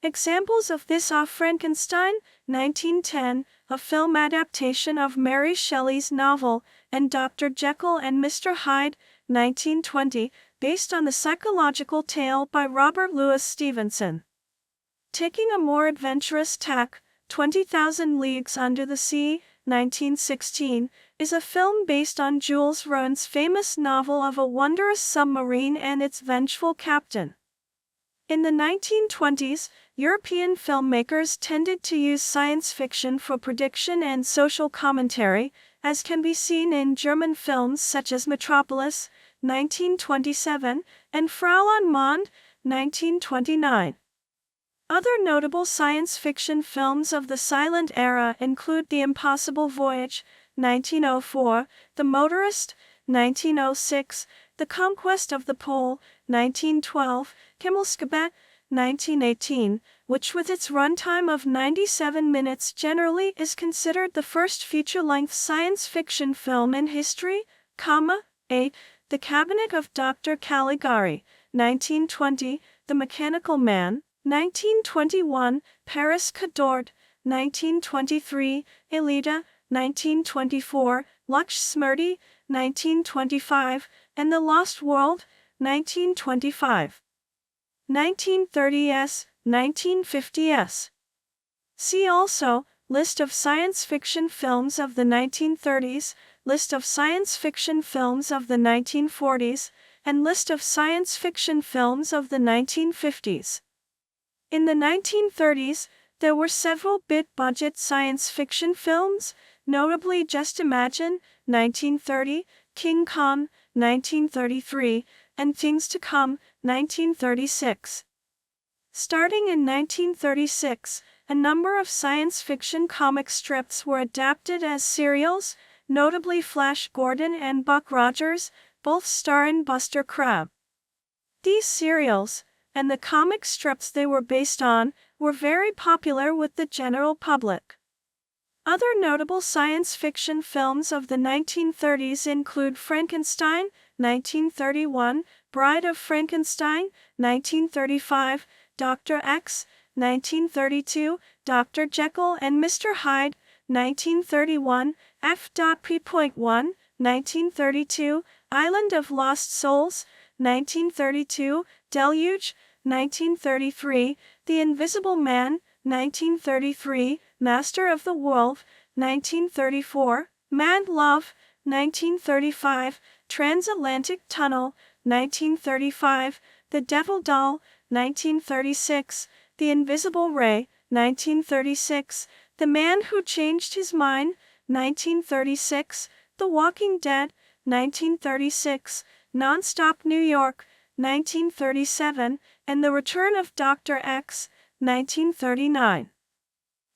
Examples of this are Frankenstein, 1910, a film adaptation of Mary Shelley's novel, and Dr. Jekyll and Mr. Hyde, 1920, based on the psychological tale by Robert Louis Stevenson. Taking a more adventurous tack, 20,000 Leagues Under the Sea, 1916, is a film based on Jules Verne's famous novel of a wondrous submarine and its vengeful captain. In the 1920s, European filmmakers tended to use science fiction for prediction and social commentary, as can be seen in German films such as Metropolis, 1927, and Fraulein Mond, 1929. Other notable science fiction films of the silent era include The Impossible Voyage, 1904, The Motorist, 1906, The Conquest of the Pole, 1912, Himmelskabet, 1918, which with its runtime of 97 minutes generally is considered the first feature-length science fiction film in history, 8, The Cabinet of Dr. Caligari, 1920, The Mechanical Man, 1921, Paris Cadort, 1923, Elida, 1924, Lux Smrti, 1925, and The Lost World, 1925. 1930s, 1950s. See also, List of science fiction films of the 1930s, List of science fiction films of the 1940s, and List of science fiction films of the 1950s. In the 1930s, there were several big-budget science fiction films, notably Just Imagine, 1930, King Kong, 1933, and Things to Come, 1936. Starting in 1936, a number of science fiction comic strips were adapted as serials, notably Flash Gordon and Buck Rogers, both starring Buster Crabbe. These serials, and the comic strips they were based on, were very popular with the general public. Other notable science fiction films of the 1930s include Frankenstein, 1931, Bride of Frankenstein, 1935, Dr. X, 1932, Dr. Jekyll and Mr. Hyde, 1931, F.P.1, 1932, Island of Lost Souls, 1932, Deluge, 1933, The Invisible Man, 1933, Master of the Wolf, 1934, Mad Love, 1935, Transatlantic Tunnel, 1935, The Devil Doll, 1936, The Invisible Ray, 1936, The Man Who Changed His Mind, 1936, The Walking Dead, 1936, Nonstop New York, 1937, and The Return of Dr. X, 1939.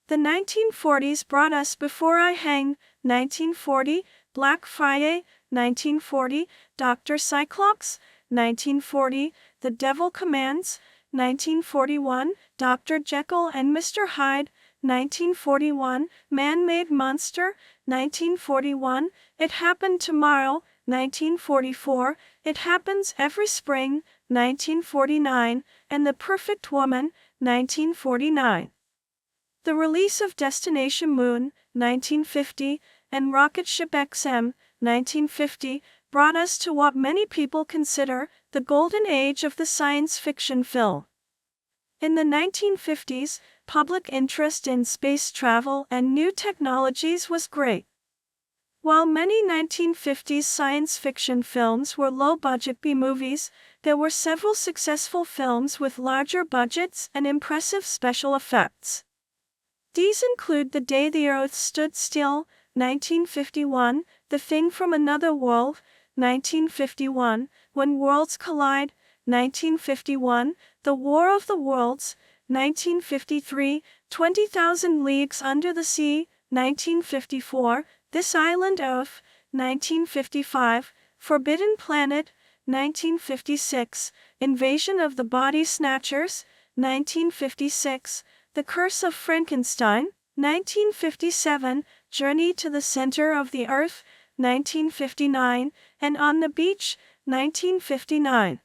The 1940s brought us Before I Hang, 1940, Black Friday, 1940, Dr. Cyclops, 1940, The Devil Commands, 1941, Dr. Jekyll and Mr. Hyde, 1941, Man-Made Monster, 1941, It Happened Tomorrow, 1944, It Happens Every Spring, 1949, and The Perfect Woman, 1949. The release of Destination Moon, 1950, and Rocket Ship XM, 1950, brought us to what many people consider the golden age of the science fiction film. In the 1950s, public interest in space travel and new technologies was great. While many 1950s science fiction films were low-budget B-movies, there were several successful films with larger budgets and impressive special effects. These include The Day the Earth Stood Still, 1951, The Thing from Another World, 1951, When Worlds Collide, 1951, The War of the Worlds, 1953, 20,000 Leagues Under the Sea, 1954, This Island Earth, 1955, Forbidden Planet, 1956, Invasion of the Body Snatchers, 1956, The Curse of Frankenstein, 1957, Journey to the Center of the Earth, 1959, and On the Beach, 1959.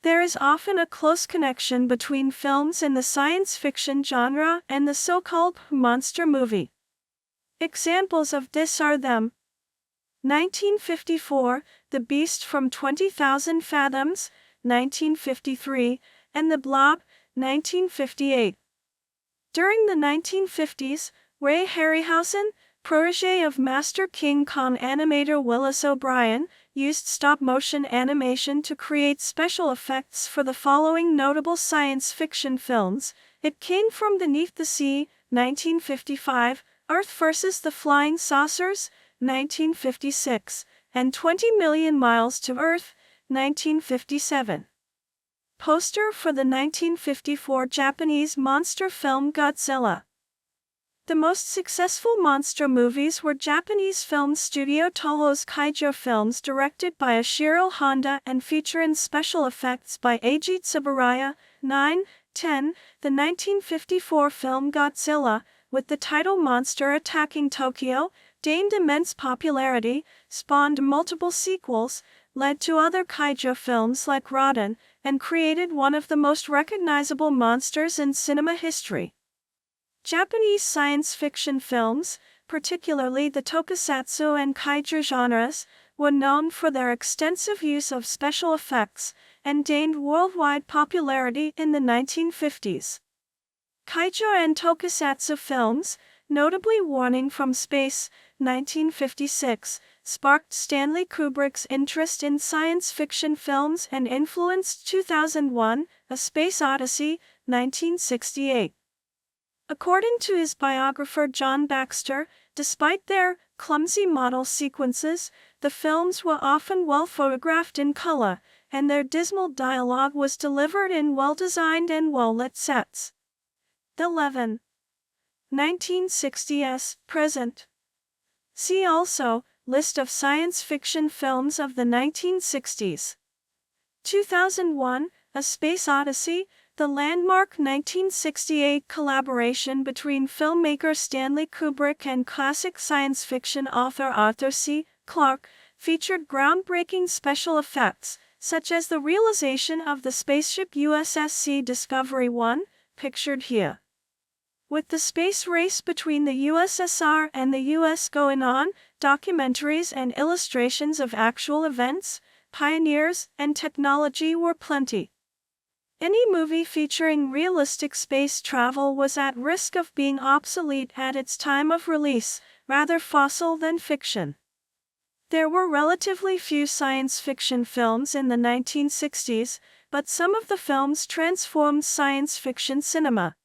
There is often a close connection between films in the science fiction genre and the so-called monster movie. Examples of this are them. 1954, The Beast from 20,000 Fathoms, 1953, and The Blob, 1958. During the 1950s, Ray Harryhausen, protégé of Master King Kong animator Willis O'Brien, used stop-motion animation to create special effects for the following notable science fiction films: It Came from Beneath the Sea, 1955, Earth vs. the Flying Saucers, 1956, and 20 Million Miles to Earth, 1957. Poster for the 1954 Japanese monster film Godzilla. The most successful monster movies were Japanese film studio Toho's kaiju films directed by Ashiro Honda and featuring special effects by Eiji Tsuburaya. 9, 10. The 1954 film Godzilla, with the title Monster Attacking Tokyo, gained immense popularity, spawned multiple sequels, led to other kaiju films like Rodan, and created one of the most recognizable monsters in cinema history. Japanese science fiction films, particularly the tokusatsu and kaiju genres, were known for their extensive use of special effects and gained worldwide popularity in the 1950s. Kaiju and tokusatsu films, notably Warning from Space, 1956, sparked Stanley Kubrick's interest in science fiction films and influenced 2001, A Space Odyssey, 1968. According to his biographer John Baxter, despite their clumsy model sequences, the films were often well photographed in color, and their dismal dialogue was delivered in well-designed and well-lit sets. 11. 1960s, present. See also, List of science fiction films of the 1960s. 2001, A Space Odyssey, the landmark 1968 collaboration between filmmaker Stanley Kubrick and classic science fiction author Arthur C. Clarke, featured groundbreaking special effects, such as the realization of the spaceship USS Discovery 1, pictured here. With the space race between the USSR and the US going on, documentaries and illustrations of actual events, pioneers, and technology were plenty. Any movie featuring realistic space travel was at risk of being obsolete at its time of release, rather fossil than fiction. There were relatively few science fiction films in the 1960s, but some of the films transformed science fiction cinema.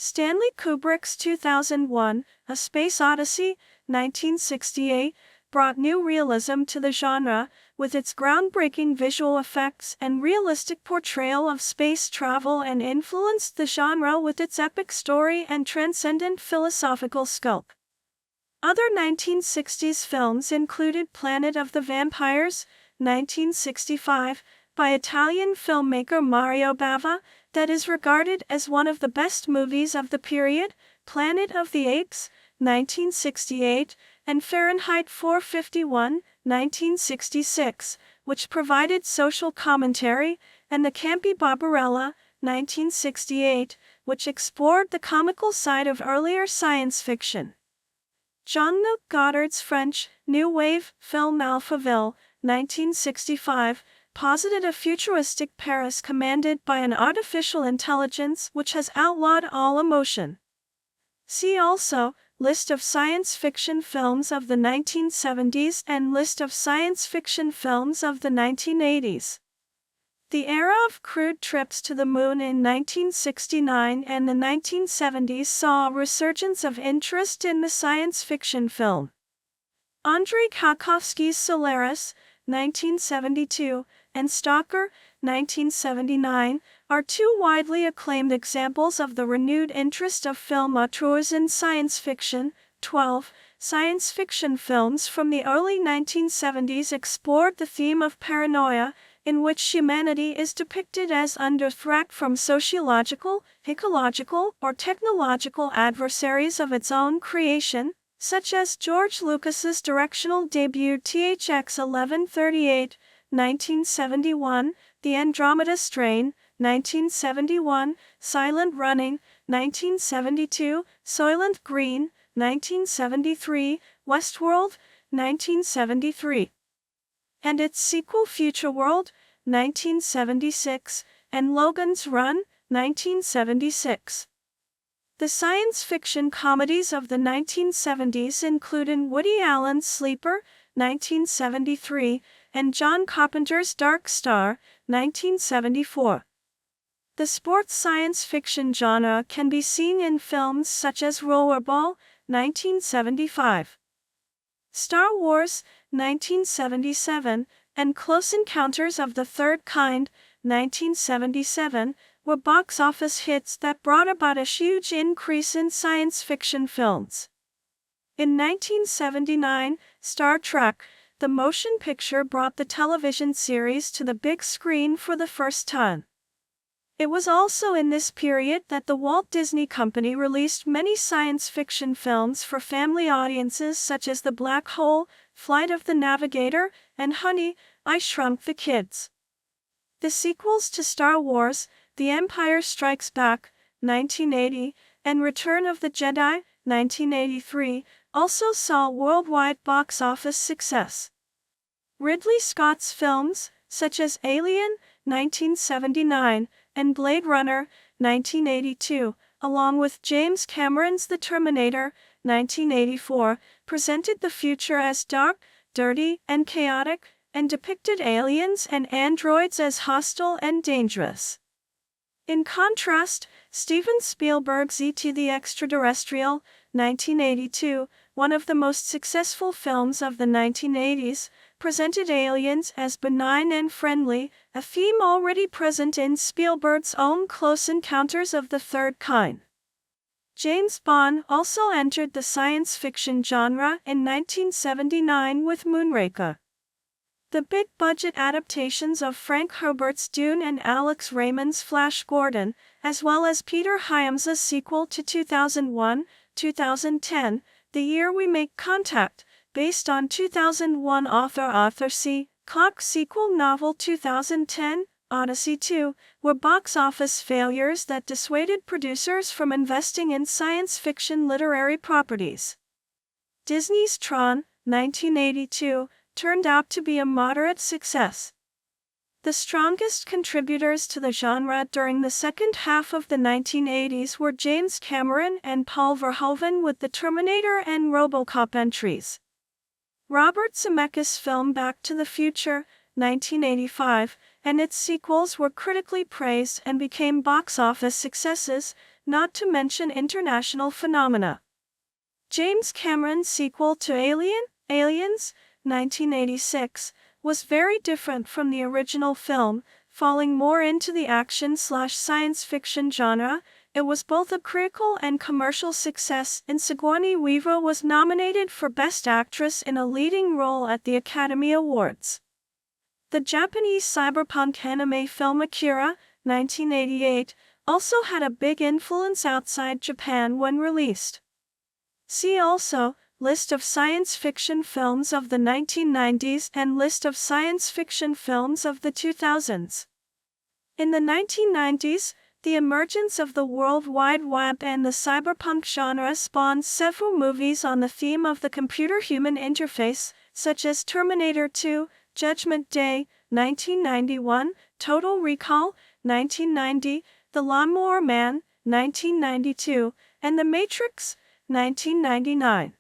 Stanley Kubrick's 2001, A Space Odyssey, 1968, brought new realism to the genre, with its groundbreaking visual effects and realistic portrayal of space travel, and influenced the genre with its epic story and transcendent philosophical scope. Other 1960s films included Planet of the Vampires, 1965, by Italian filmmaker Mario Bava, that is regarded as one of the best movies of the period, Planet of the Apes, 1968, and Fahrenheit 451, 1966, which provided social commentary, and The Campy Barbarella, 1968, which explored the comical side of earlier science fiction. Jean-Luc Godard's French New Wave film Alphaville, 1965, posited a futuristic Paris commanded by an artificial intelligence which has outlawed all emotion. See also, List of science fiction films of the 1970s and List of science fiction films of the 1980s. The era of crewed trips to the moon in 1969 and the 1970s saw a resurgence of interest in the science fiction film. Andrei Tarkovsky's Solaris, 1972, and Stalker, 1979, are two widely acclaimed examples of the renewed interest of film auteurs in science fiction. 12. Science fiction films from the early 1970s explored the theme of paranoia, in which humanity is depicted as under threat from sociological, ecological, or technological adversaries of its own creation, such as George Lucas's directorial debut THX 1138, 1971, The Andromeda Strain, 1971, Silent Running, 1972, Soylent Green, 1973, Westworld, 1973. And its sequel Future World, 1976, and Logan's Run, 1976. The science fiction comedies of the 1970s included Woody Allen's Sleeper, 1973, and John Carpenter's Dark Star, 1974. The sports science fiction genre can be seen in films such as Rollerball, 1975. Star Wars, 1977, and Close Encounters of the Third Kind, 1977, were box office hits that brought about a huge increase in science fiction films. In 1979, Star Trek, the motion picture, brought the television series to the big screen for the first time. It was also in this period that the Walt Disney Company released many science fiction films for family audiences such as The Black Hole, Flight of the Navigator, and Honey, I Shrunk the Kids. The sequels to Star Wars, The Empire Strikes Back, 1980, and Return of the Jedi, 1983, also saw worldwide box office success. Ridley Scott's films, such as Alien, 1979, and Blade Runner, 1982, along with James Cameron's The Terminator, 1984, presented the future as dark, dirty, and chaotic, and depicted aliens and androids as hostile and dangerous. In contrast, Steven Spielberg's E.T. the Extraterrestrial, 1982, one of the most successful films of the 1980s, presented aliens as benign and friendly, a theme already present in Spielberg's own Close Encounters of the Third Kind. James Bond also entered the science fiction genre in 1979 with Moonraker. The big-budget adaptations of Frank Herbert's Dune and Alex Raymond's Flash Gordon, as well as Peter Hyams's sequel to 2001-2010, The Year We Make Contact, based on 2001 author Arthur C. Clarke's sequel novel 2010, Odyssey 2, were box office failures that dissuaded producers from investing in science fiction literary properties. Disney's Tron, 1982, turned out to be a moderate success. The strongest contributors to the genre during the second half of the 1980s were James Cameron and Paul Verhoeven with the Terminator and RoboCop entries. Robert Zemeckis' film Back to the Future, 1985, and its sequels were critically praised and became box office successes, not to mention international phenomena. James Cameron's sequel to Aliens, 1986, was very different from the original film, falling more into the action/science fiction genre. It was both a critical and commercial success, and Sigourney Weaver was nominated for Best Actress in a Leading Role at the Academy Awards. The Japanese cyberpunk anime film Akira, 1988, also had a big influence outside Japan when released. See also, List of science fiction films of the 1990s and List of science fiction films of the 2000s. In the 1990s, The emergence of the World Wide Web and the cyberpunk genre spawned several movies on the theme of the computer-human interface, such as Terminator 2, Judgment Day, 1991, Total Recall, 1990, The Lawnmower Man, 1992, and The Matrix, 1999.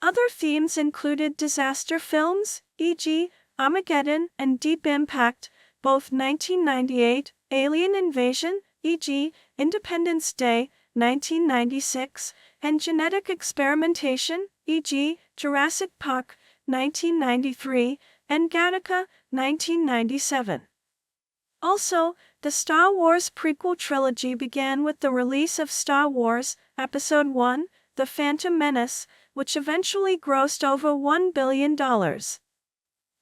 Other themes included disaster films, e.g., Armageddon and Deep Impact, both 1998, Alien Invasion, e.g., Independence Day, 1996, and genetic experimentation, e.g., Jurassic Park, 1993, and Gattaca, 1997. Also, the Star Wars prequel trilogy began with the release of Star Wars, Episode I, The Phantom Menace, which eventually grossed over $1 billion.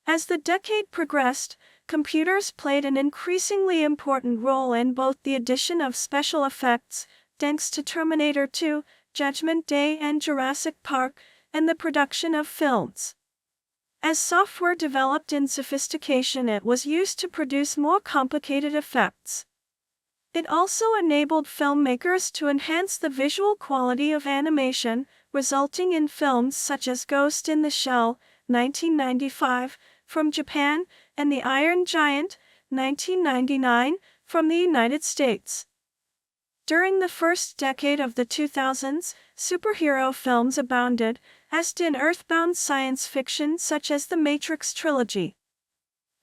As the decade progressed, computers played an increasingly important role in both the addition of special effects, thanks to Terminator 2, Judgment Day and Jurassic Park, and the production of films. As software developed in sophistication, it was used to produce more complicated effects. It also enabled filmmakers to enhance the visual quality of animation, resulting in films such as Ghost in the Shell, 1995, from Japan, and The Iron Giant, 1999, from the United States. During the first decade of the 2000s, superhero films abounded, as did earthbound science fiction such as the Matrix trilogy.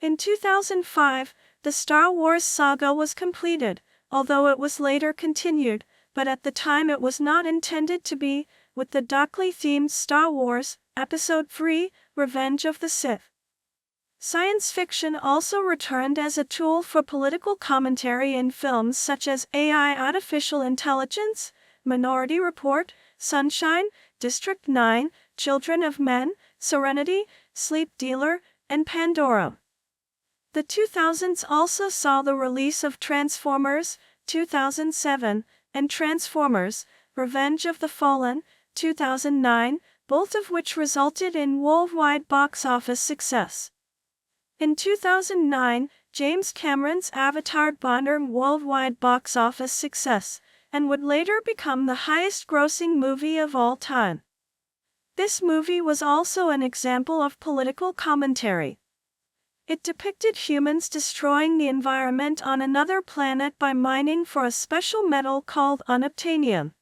In 2005, the Star Wars saga was completed, although it was later continued, but at the time it was not intended to be, with the darkly-themed Star Wars, Episode III, Revenge of the Sith. Science fiction also returned as a tool for political commentary in films such as AI Artificial Intelligence, Minority Report, Sunshine, District 9, Children of Men, Serenity, Sleep Dealer, and Pandora. The 2000s also saw the release of Transformers, 2007, and Transformers, Revenge of the Fallen, 2009, both of which resulted in worldwide box office success. In 2009, James Cameron's Avatar garnered worldwide box office success, and would later become the highest-grossing movie of all time. This movie was also an example of political commentary. It depicted humans destroying the environment on another planet by mining for a special metal called unobtainium.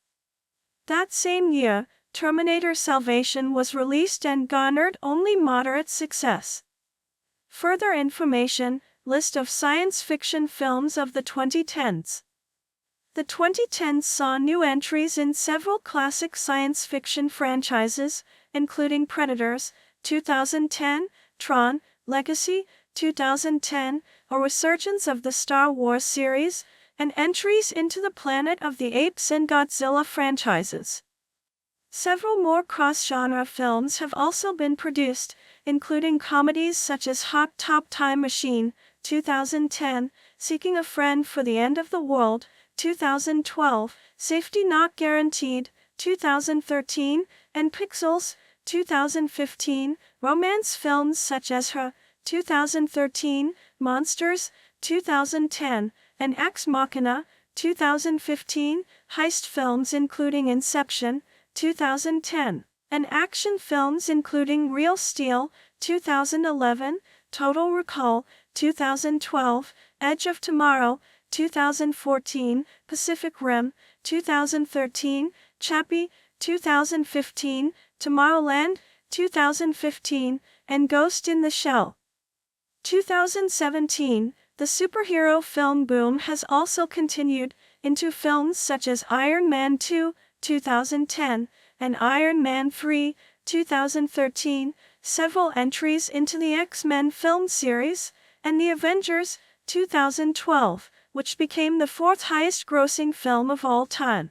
That same year, Terminator Salvation was released and garnered only moderate success. Further information, list of science fiction films of the 2010s. The 2010s saw new entries in several classic science fiction franchises, including Predators, 2010, Tron, Legacy, 2010, a resurgence of the Star Wars series, and entries into the Planet of the Apes and Godzilla franchises. Several more cross-genre films have also been produced, including comedies such as Hot Top Time Machine, 2010, Seeking a Friend for the End of the World, 2012, Safety Not Guaranteed, 2013, and Pixels, 2015, romance films such as Her, 2013, Monsters, 2010, and Ex Machina, 2015, heist films including Inception, 2010, and action films including Real Steel, 2011, Total Recall, 2012, Edge of Tomorrow, 2014, Pacific Rim, 2013, Chappie, 2015, Tomorrowland, 2015, and Ghost in the Shell. 2017, the superhero film boom has also continued into films such as Iron Man 2, 2010, and Iron Man 3, 2013, several entries into the X-Men film series, and The Avengers, 2012, which became the fourth highest-grossing film of all time.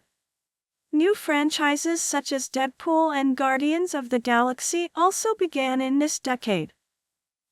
New franchises such as Deadpool and Guardians of the Galaxy also began in this decade.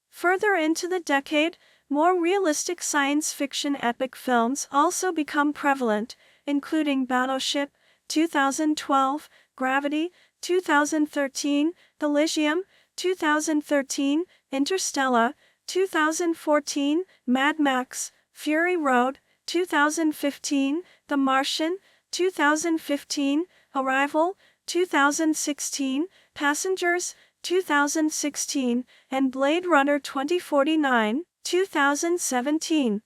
Further into the decade, more realistic science fiction epic films also become prevalent, including Battleship, 2012, Gravity, 2013, Elysium, 2013, Interstellar, 2014, Mad Max, Fury Road, 2015, The Martian, 2015, Arrival, 2016, Passengers, 2016, and Blade Runner 2049, 2017.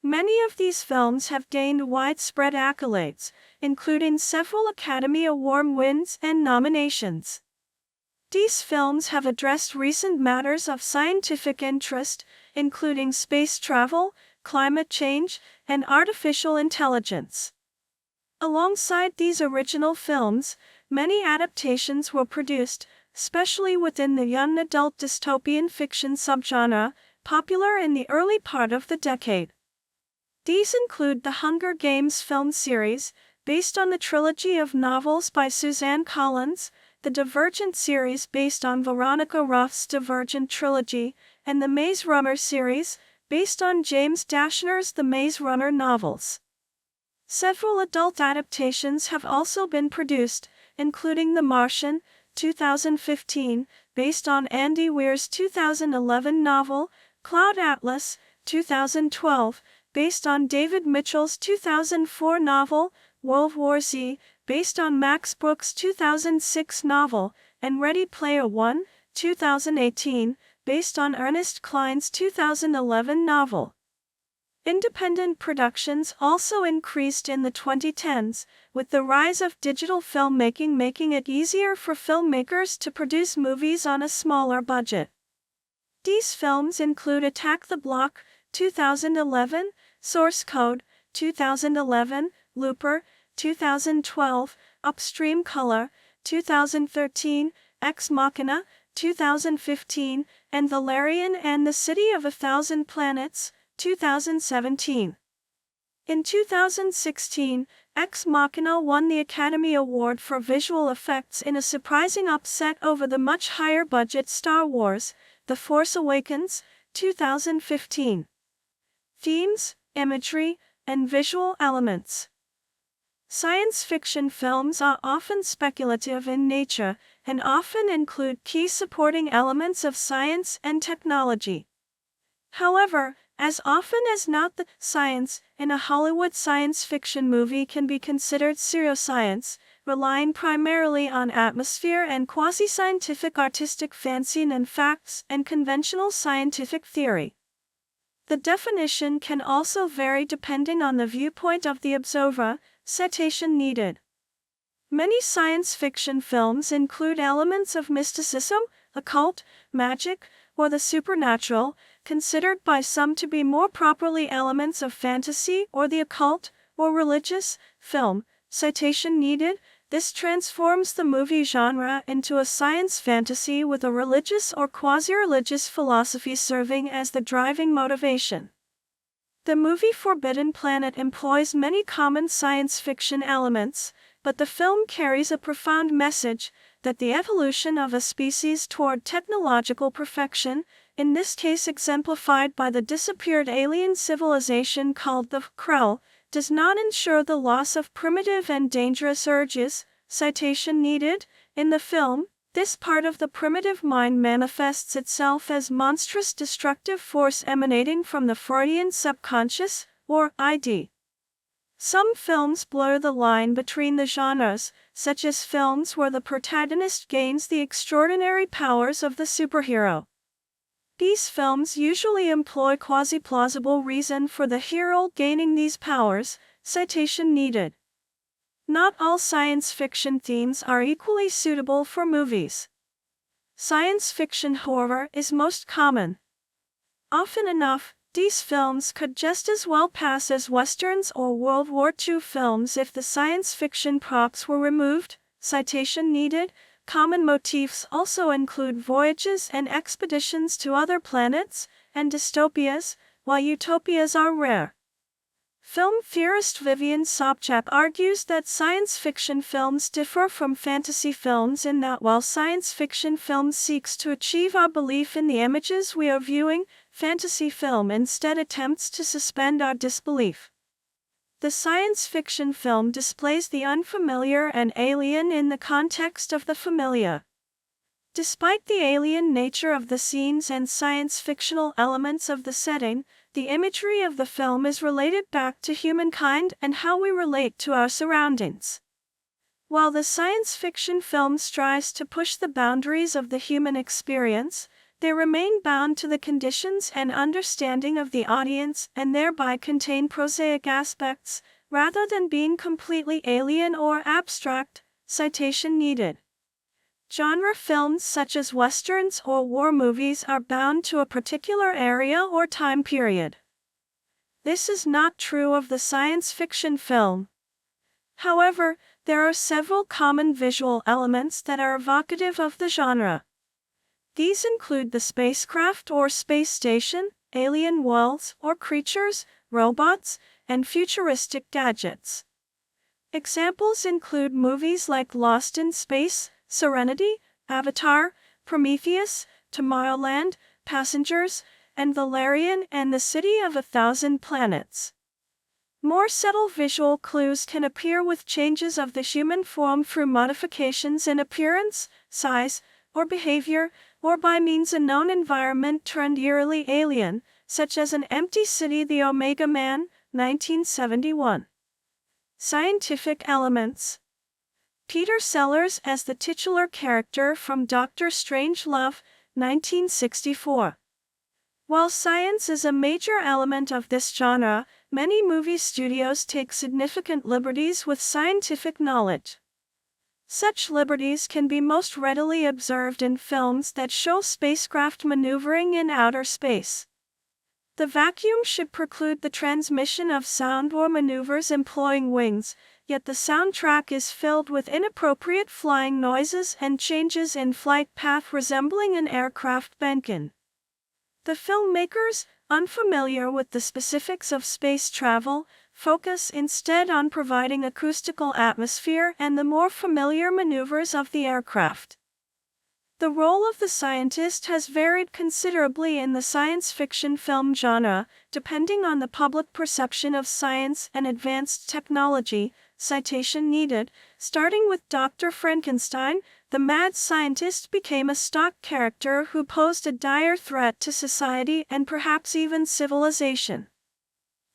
Many of these films have gained widespread accolades, including several Academy Award wins and nominations. These films have addressed recent matters of scientific interest, including space travel, climate change, and artificial intelligence. Alongside these original films, many adaptations were produced, especially within the young adult dystopian fiction subgenre, popular in the early part of the decade. These include the Hunger Games film series, based on the trilogy of novels by Suzanne Collins, the Divergent series based on Veronica Roth's Divergent trilogy, and the Maze Runner series, based on James Dashner's The Maze Runner novels. Several adult adaptations have also been produced, including The Martian, 2015, based on Andy Weir's 2011 novel, Cloud Atlas, 2012, based on David Mitchell's 2004 novel, World War Z, based on Max Brooks' 2006 novel, and Ready Player One, 2018, based on Ernest Cline's 2011 novel. Independent productions also increased in the 2010s, with the rise of digital filmmaking making it easier for filmmakers to produce movies on a smaller budget. These films include Attack the Block, 2011, Source Code, 2011, Looper, 2012, Upstream Color, 2013, Ex Machina, 2015, and Valerian and the City of a Thousand Planets, 2017. In 2016, Ex Machina won the Academy Award for Visual Effects in a surprising upset over the much higher-budget Star Wars: The Force Awakens, 2015. Themes, imagery, and visual elements. Science fiction films are often speculative in nature and often include key supporting elements of science and technology. However, as often as not, the science in a Hollywood science fiction movie can be considered pseudoscience, relying primarily on atmosphere and quasi-scientific artistic fancy and facts and conventional scientific theory. The definition can also vary depending on the viewpoint of the observer. Citation needed. Many science fiction films include elements of mysticism, occult, magic, or the supernatural, considered by some to be more properly elements of fantasy or the occult, or religious film. Citation needed. This transforms the movie genre into a science fantasy with a religious or quasi-religious philosophy serving as the driving motivation. The movie Forbidden Planet employs many common science fiction elements, but the film carries a profound message that the evolution of a species toward technological perfection, in this case exemplified by the disappeared alien civilization called the Krell, does not ensure the loss of primitive and dangerous urges. Citation needed. In the film, this part of the primitive mind manifests itself as monstrous destructive force emanating from the Freudian subconscious, or ID. Some films blur the line between the genres, such as films where the protagonist gains the extraordinary powers of the superhero. These films usually employ quasi-plausible reason for the hero gaining these powers. Citation needed. Not all science fiction themes are equally suitable for movies. Science fiction horror is most common. Often enough, these films could just as well pass as westerns or World War II films if the science fiction props were removed. Citation needed. Common motifs also include voyages and expeditions to other planets, and dystopias, while utopias are rare. Film theorist Vivian Sobchak argues that science fiction films differ from fantasy films in that while science fiction film seeks to achieve our belief in the images we are viewing, fantasy film instead attempts to suspend our disbelief. The science fiction film displays the unfamiliar and alien in the context of the familiar. Despite the alien nature of the scenes and science fictional elements of the setting, the imagery of the film is related back to humankind and how we relate to our surroundings. While the science fiction film strives to push the boundaries of the human experience, they remain bound to the conditions and understanding of the audience and thereby contain prosaic aspects, rather than being completely alien or abstract. Citation needed. Genre films such as westerns or war movies are bound to a particular area or time period. This is not true of the science fiction film. However, there are several common visual elements that are evocative of the genre. These include the spacecraft or space station, alien worlds or creatures, robots, and futuristic gadgets. Examples include movies like Lost in Space, Serenity, Avatar, Prometheus, Tomorrowland, Passengers, and Valerian and the City of a Thousand Planets. More subtle visual clues can appear with changes of the human form through modifications in appearance, size, or behavior, or by means a known environment turned eerily alien, such as an empty city. The Omega Man, 1971. Scientific elements. Peter Sellers as the titular character from Doctor Strangelove, 1964. While science is a major element of this genre, many movie studios take significant liberties with scientific knowledge. Such liberties can be most readily observed in films that show spacecraft maneuvering in outer space. The vacuum should preclude the transmission of sound or maneuvers employing wings, yet the soundtrack is filled with inappropriate flying noises and changes in flight path resembling an aircraft beacon. The filmmakers, unfamiliar with the specifics of space travel, focus instead on providing acoustical atmosphere and the more familiar maneuvers of the aircraft. The role of the scientist has varied considerably in the science fiction film genre, depending on the public perception of science and advanced technology. Citation needed. Starting with Dr. Frankenstein, the mad scientist became a stock character who posed a dire threat to society and perhaps even civilization.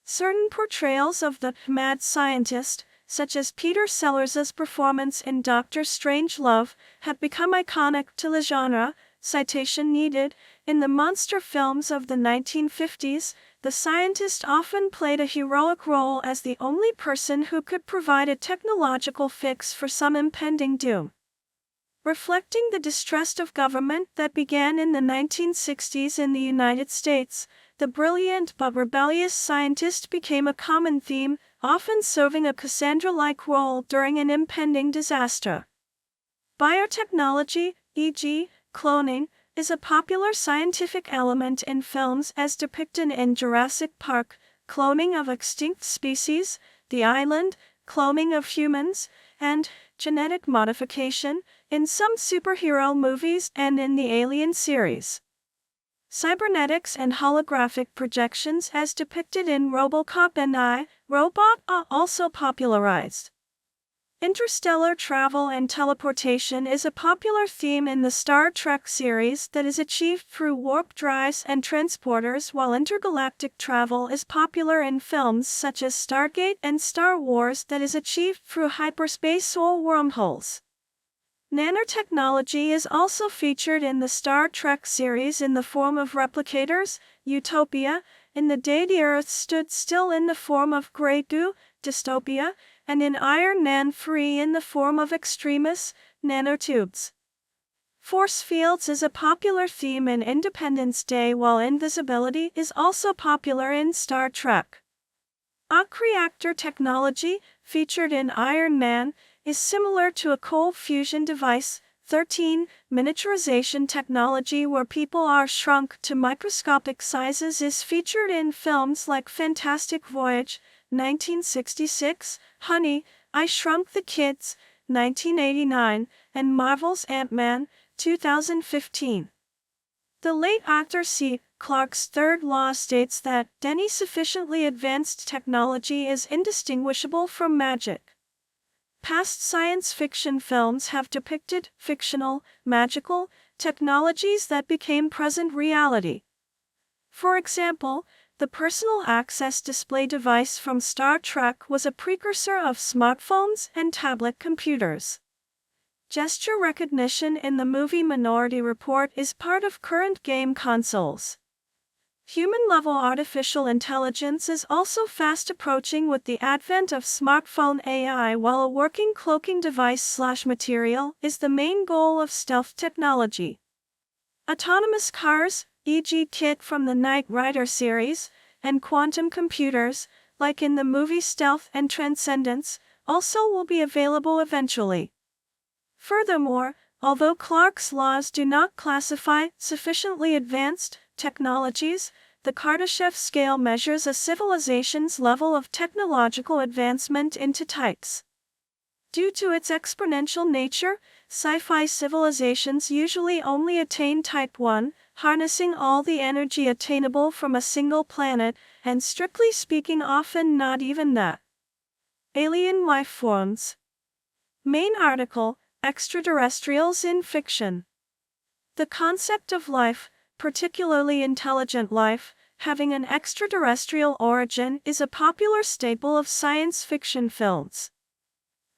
Certain portrayals of the mad scientist, such as Peter Sellers' performance in Doctor Strangelove, have become iconic to the genre. Citation needed. In the monster films of the 1950s, the scientist often played a heroic role as the only person who could provide a technological fix for some impending doom. Reflecting the distrust of government that began in the 1960s in the United States, the brilliant but rebellious scientist became a common theme, often serving a Cassandra-like role during an impending disaster. Biotechnology, e.g., cloning, is a popular scientific element in films as depicted in Jurassic Park, cloning of extinct species, The Island, cloning of humans, and genetic modification in some superhero movies and in the Alien series. Cybernetics and holographic projections as depicted in RoboCop and I, Robot are also popularized. Interstellar travel and teleportation is a popular theme in the Star Trek series that is achieved through warp drives and transporters, while intergalactic travel is popular in films such as Stargate and Star Wars that is achieved through hyperspace or wormholes. Nanotechnology is also featured in the Star Trek series in the form of replicators, Utopia, in The Day the Earth Stood Still in the form of Grey Goo, Dystopia, and in Iron Man 3 in the form of Extremis, nanotubes. Force fields is a popular theme in Independence Day, while invisibility is also popular in Star Trek. Arc reactor technology, featured in Iron Man, is similar to a cold fusion device. 13. Miniaturization technology, where people are shrunk to microscopic sizes, is featured in films like Fantastic Voyage, 1966, Honey, I Shrunk the Kids, 1989, and Marvel's Ant-Man, 2015. The late Arthur C. Clarke's third law states that any sufficiently advanced technology is indistinguishable from magic. Past science fiction films have depicted fictional, magical technologies that became present reality. For example, The personal access display device from Star Trek was a precursor of smartphones and tablet computers. Gesture recognition in the movie Minority Report is part of current game consoles. Human-level artificial intelligence is also fast approaching with the advent of smartphone AI, while a working cloaking device/material is the main goal of stealth technology. Autonomous cars, e.g. Kit from the Knight Rider series, and quantum computers, like in the movie Stealth and Transcendence, also will be available eventually. Furthermore, although Clarke's laws do not classify sufficiently advanced technologies, the Kardashev scale measures a civilization's level of technological advancement into types. Due to its exponential nature, sci-fi civilizations usually only attain Type 1, harnessing all the energy attainable from a single planet, and strictly speaking often not even that. Alien life forms. Main article: Extraterrestrials in fiction. The concept of life, particularly intelligent life, having an extraterrestrial origin is a popular staple of science fiction films.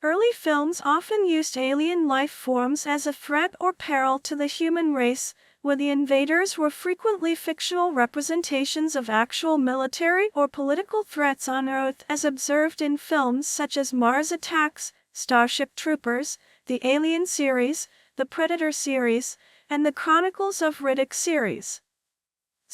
Early films often used alien life forms as a threat or peril to the human race, where the invaders were frequently fictional representations of actual military or political threats on Earth, as observed in films such as Mars Attacks, Starship Troopers, the Alien series, the Predator series, and the Chronicles of Riddick series.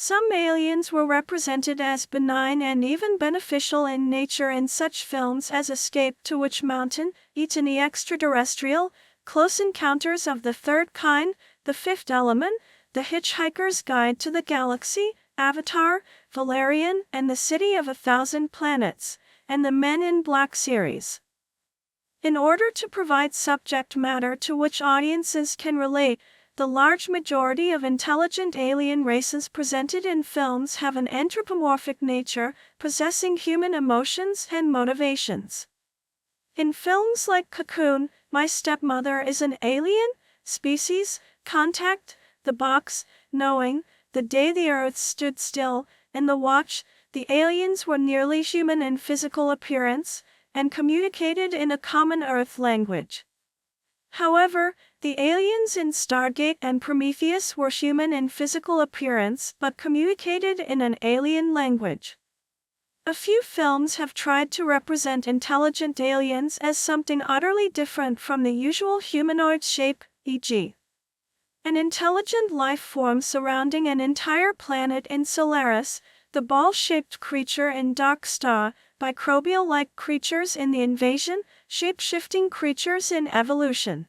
Some aliens were represented as benign and even beneficial in nature in such films as Escape to Witch Mountain, Eton the Extraterrestrial, Close Encounters of the Third Kind, The Fifth Element, The Hitchhiker's Guide to the Galaxy, Avatar, Valerian and the City of a Thousand Planets, and the Men in Black series. In order to provide subject matter to which audiences can relate, the large majority of intelligent alien races presented in films have an anthropomorphic nature, possessing human emotions and motivations. In films like Cocoon, My Stepmother is an Alien, Species, Contact, The Box, Knowing, The Day the Earth Stood Still, and The Watch, the aliens were nearly human in physical appearance, and communicated in a common Earth language. However, the aliens in Stargate and Prometheus were human in physical appearance but communicated in an alien language. A few films have tried to represent intelligent aliens as something utterly different from the usual humanoid shape, e.g. an intelligent life form surrounding an entire planet in Solaris, the ball-shaped creature in Dark Star, microbial-like creatures in The Invasion, shape-shifting creatures in Evolution.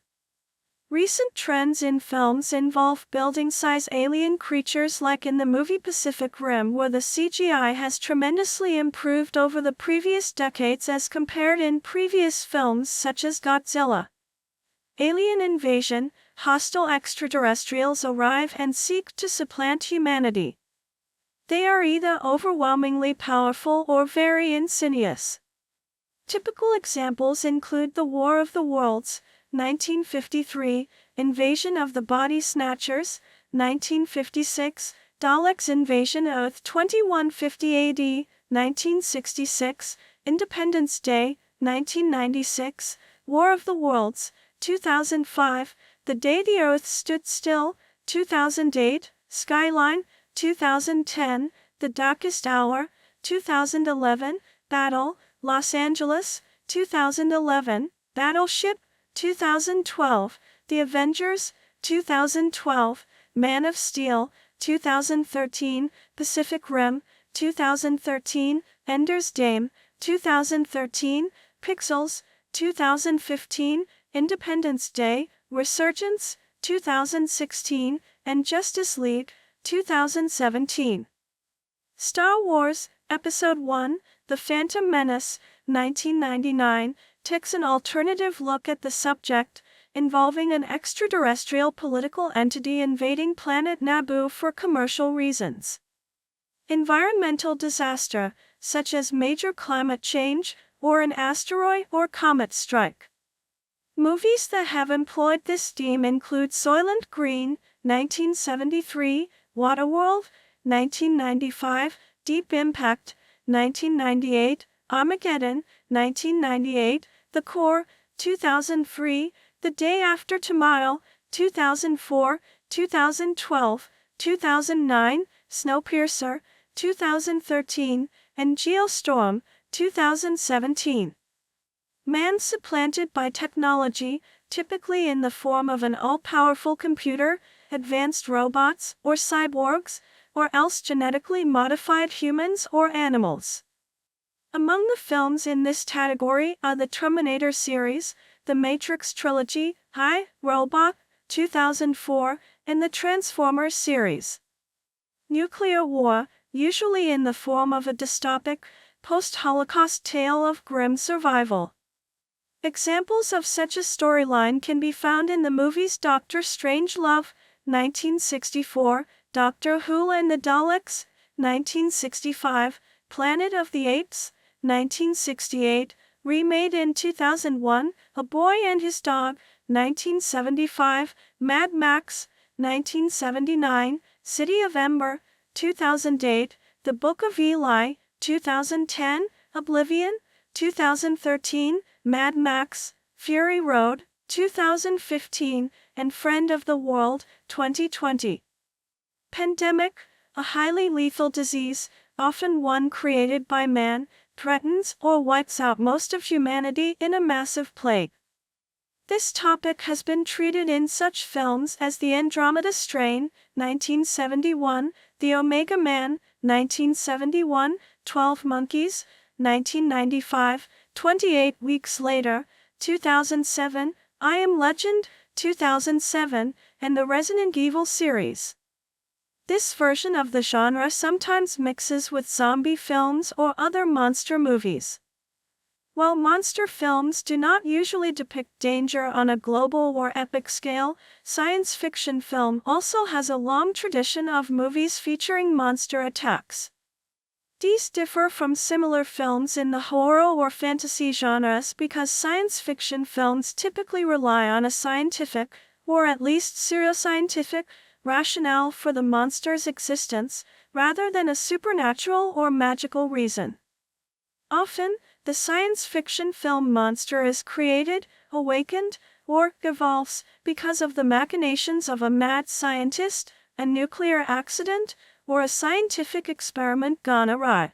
Recent trends in films involve building-size alien creatures like in the movie Pacific Rim, where the CGI has tremendously improved over the previous decades as compared in previous films such as Godzilla. Alien invasion: hostile extraterrestrials arrive and seek to supplant humanity. They are either overwhelmingly powerful or very insidious. Typical examples include The War of the Worlds, 1953, Invasion of the Body Snatchers, 1956, Daleks' Invasion Earth 2150 AD, 1966, Independence Day, 1996, War of the Worlds, 2005, The Day the Earth Stood Still, 2008, Skyline, 2010, The Darkest Hour, 2011, Battle, Los Angeles, 2011, Battleship, 2012, The Avengers, 2012, Man of Steel, 2013, Pacific Rim, 2013, Ender's Game, 2013, Pixels, 2015, Independence Day, Resurgence, 2016, and Justice League, 2017. Star Wars, Episode 1, The Phantom Menace, 1999, takes an alternative look at the subject, involving an extraterrestrial political entity invading planet Naboo for commercial reasons. Environmental disaster, such as major climate change, or an asteroid or comet strike. Movies that have employed this theme include Soylent Green, 1973, Waterworld, 1995, Deep Impact, 1998, Armageddon, 1998, The Core, 2003, The Day After Tomorrow, 2004, 2012, 2009, Snowpiercer, 2013, and Geostorm, 2017. Man supplanted by technology, typically in the form of an all-powerful computer, advanced robots, or cyborgs, or else genetically modified humans or animals. Among the films in this category are the Terminator series, the Matrix trilogy, I, Robot, 2004, and the Transformers series. Nuclear war, usually in the form of a dystopic, post-Holocaust tale of grim survival. Examples of such a storyline can be found in the movies Doctor Strangelove, 1964, Doctor Who and the Daleks, 1965, Planet of the Apes, 1968, remade in 2001, A Boy and His Dog, 1975, Mad Max, 1979, City of Ember, 2008, The Book of Eli, 2010, Oblivion, 2013, Mad Max, Fury Road, 2015, and Friend of the World, 2020. Pandemic, a highly lethal disease, often one created by man, threatens or wipes out most of humanity in a massive plague. This topic has been treated in such films as The Andromeda Strain, 1971, The Omega Man, 1971, 12 Monkeys, 1995, 28 Weeks Later, 2007, I Am Legend, 2007, and the Resident Evil series. This version of the genre sometimes mixes with zombie films or other monster movies. While monster films do not usually depict danger on a global or epic scale, science fiction film also has a long tradition of movies featuring monster attacks. These differ from similar films in the horror or fantasy genres because science fiction films typically rely on a scientific, or at least pseudoscientific, rationale for the monster's existence, rather than a supernatural or magical reason. Often, the science fiction film monster is created, awakened, or evolves because of the machinations of a mad scientist, a nuclear accident, or a scientific experiment gone awry.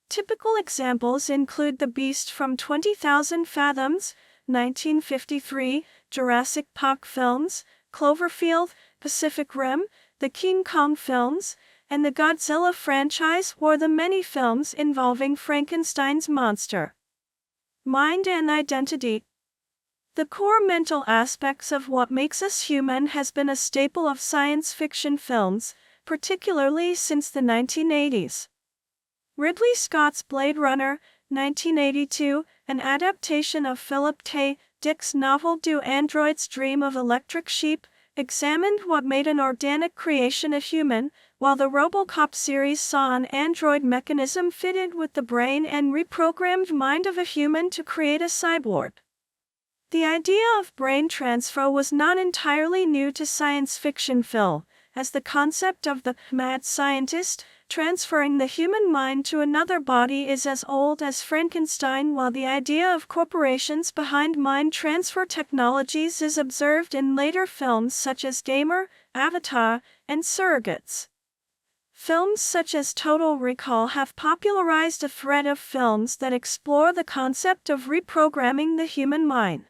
Typical examples include The Beast from 20,000 Fathoms, 1953, Jurassic Park films, Cloverfield, Pacific Rim, the King Kong films, and the Godzilla franchise or the many films involving Frankenstein's monster. Mind and identity. The core mental aspects of what makes us human has been a staple of science fiction films, particularly since the 1980s. Ridley Scott's Blade Runner, 1982, an adaptation of Philip K. Dick's novel Do Androids Dream of Electric Sheep, examined what made an organic creation a human, while the RoboCop series saw an android mechanism fitted with the brain and reprogrammed mind of a human to create a cyborg. The idea of brain transfer was not entirely new to science fiction film, as the concept of the mad scientist transferring the human mind to another body is as old as Frankenstein, while the idea of corporations behind mind transfer technologies is observed in later films such as Gamer, Avatar, and Surrogates. Films such as Total Recall have popularized a thread of films that explore the concept of reprogramming the human mind.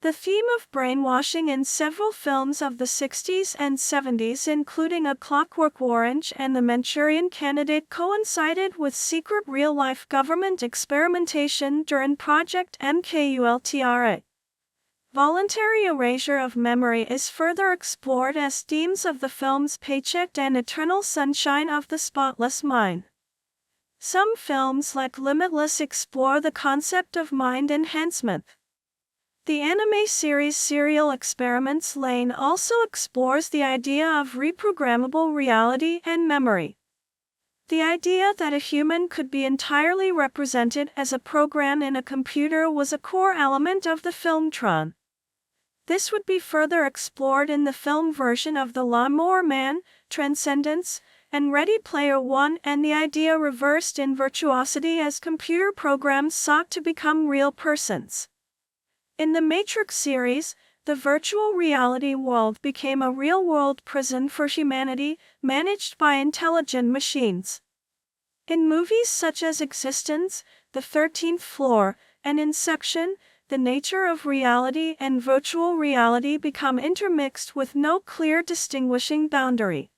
The theme of brainwashing in several films of the 60s and 70s, including A Clockwork Orange and The Manchurian Candidate, coincided with secret real-life government experimentation during Project MKUltra. Voluntary erasure of memory is further explored as themes of the films Paycheck and Eternal Sunshine of the Spotless Mind. Some films like Limitless explore the concept of mind enhancement. The anime series Serial Experiments Lain also explores the idea of reprogrammable reality and memory. The idea that a human could be entirely represented as a program in a computer was a core element of the film Tron. This would be further explored in the film version of The Lawnmower Man, Transcendence, and Ready Player One, and the idea reversed in virtuosity as computer programs sought to become real persons. In the Matrix series, the virtual reality world became a real-world prison for humanity, managed by intelligent machines. In movies such as Existence, The 13th Floor, and Inception, the nature of reality and virtual reality become intermixed with no clear distinguishing boundary.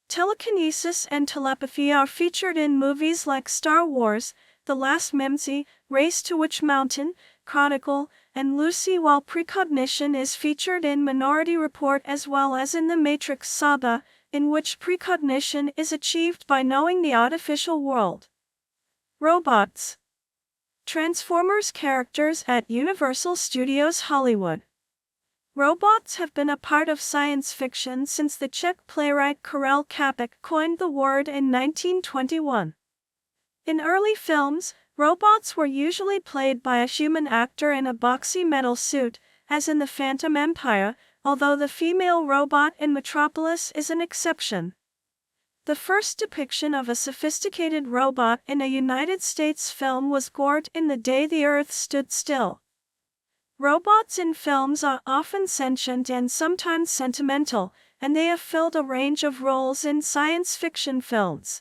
Telekinesis and telepathy are featured in movies like Star Wars, The Last Mimsy, Race to Witch Mountain, Chronicle, and Lucy, while precognition is featured in Minority Report as well as in the Matrix saga, in which precognition is achieved by knowing the artificial world. Robots. Transformers characters at Universal Studios Hollywood. Robots have been a part of science fiction since the Czech playwright Karel Čapek coined the word in 1921. In early films, robots were usually played by a human actor in a boxy metal suit, as in The Phantom Empire, although the female robot in Metropolis is an exception. The first depiction of a sophisticated robot in a United States film was Gort in The Day the Earth Stood Still. Robots in films are often sentient and sometimes sentimental, and they have filled a range of roles in science fiction films.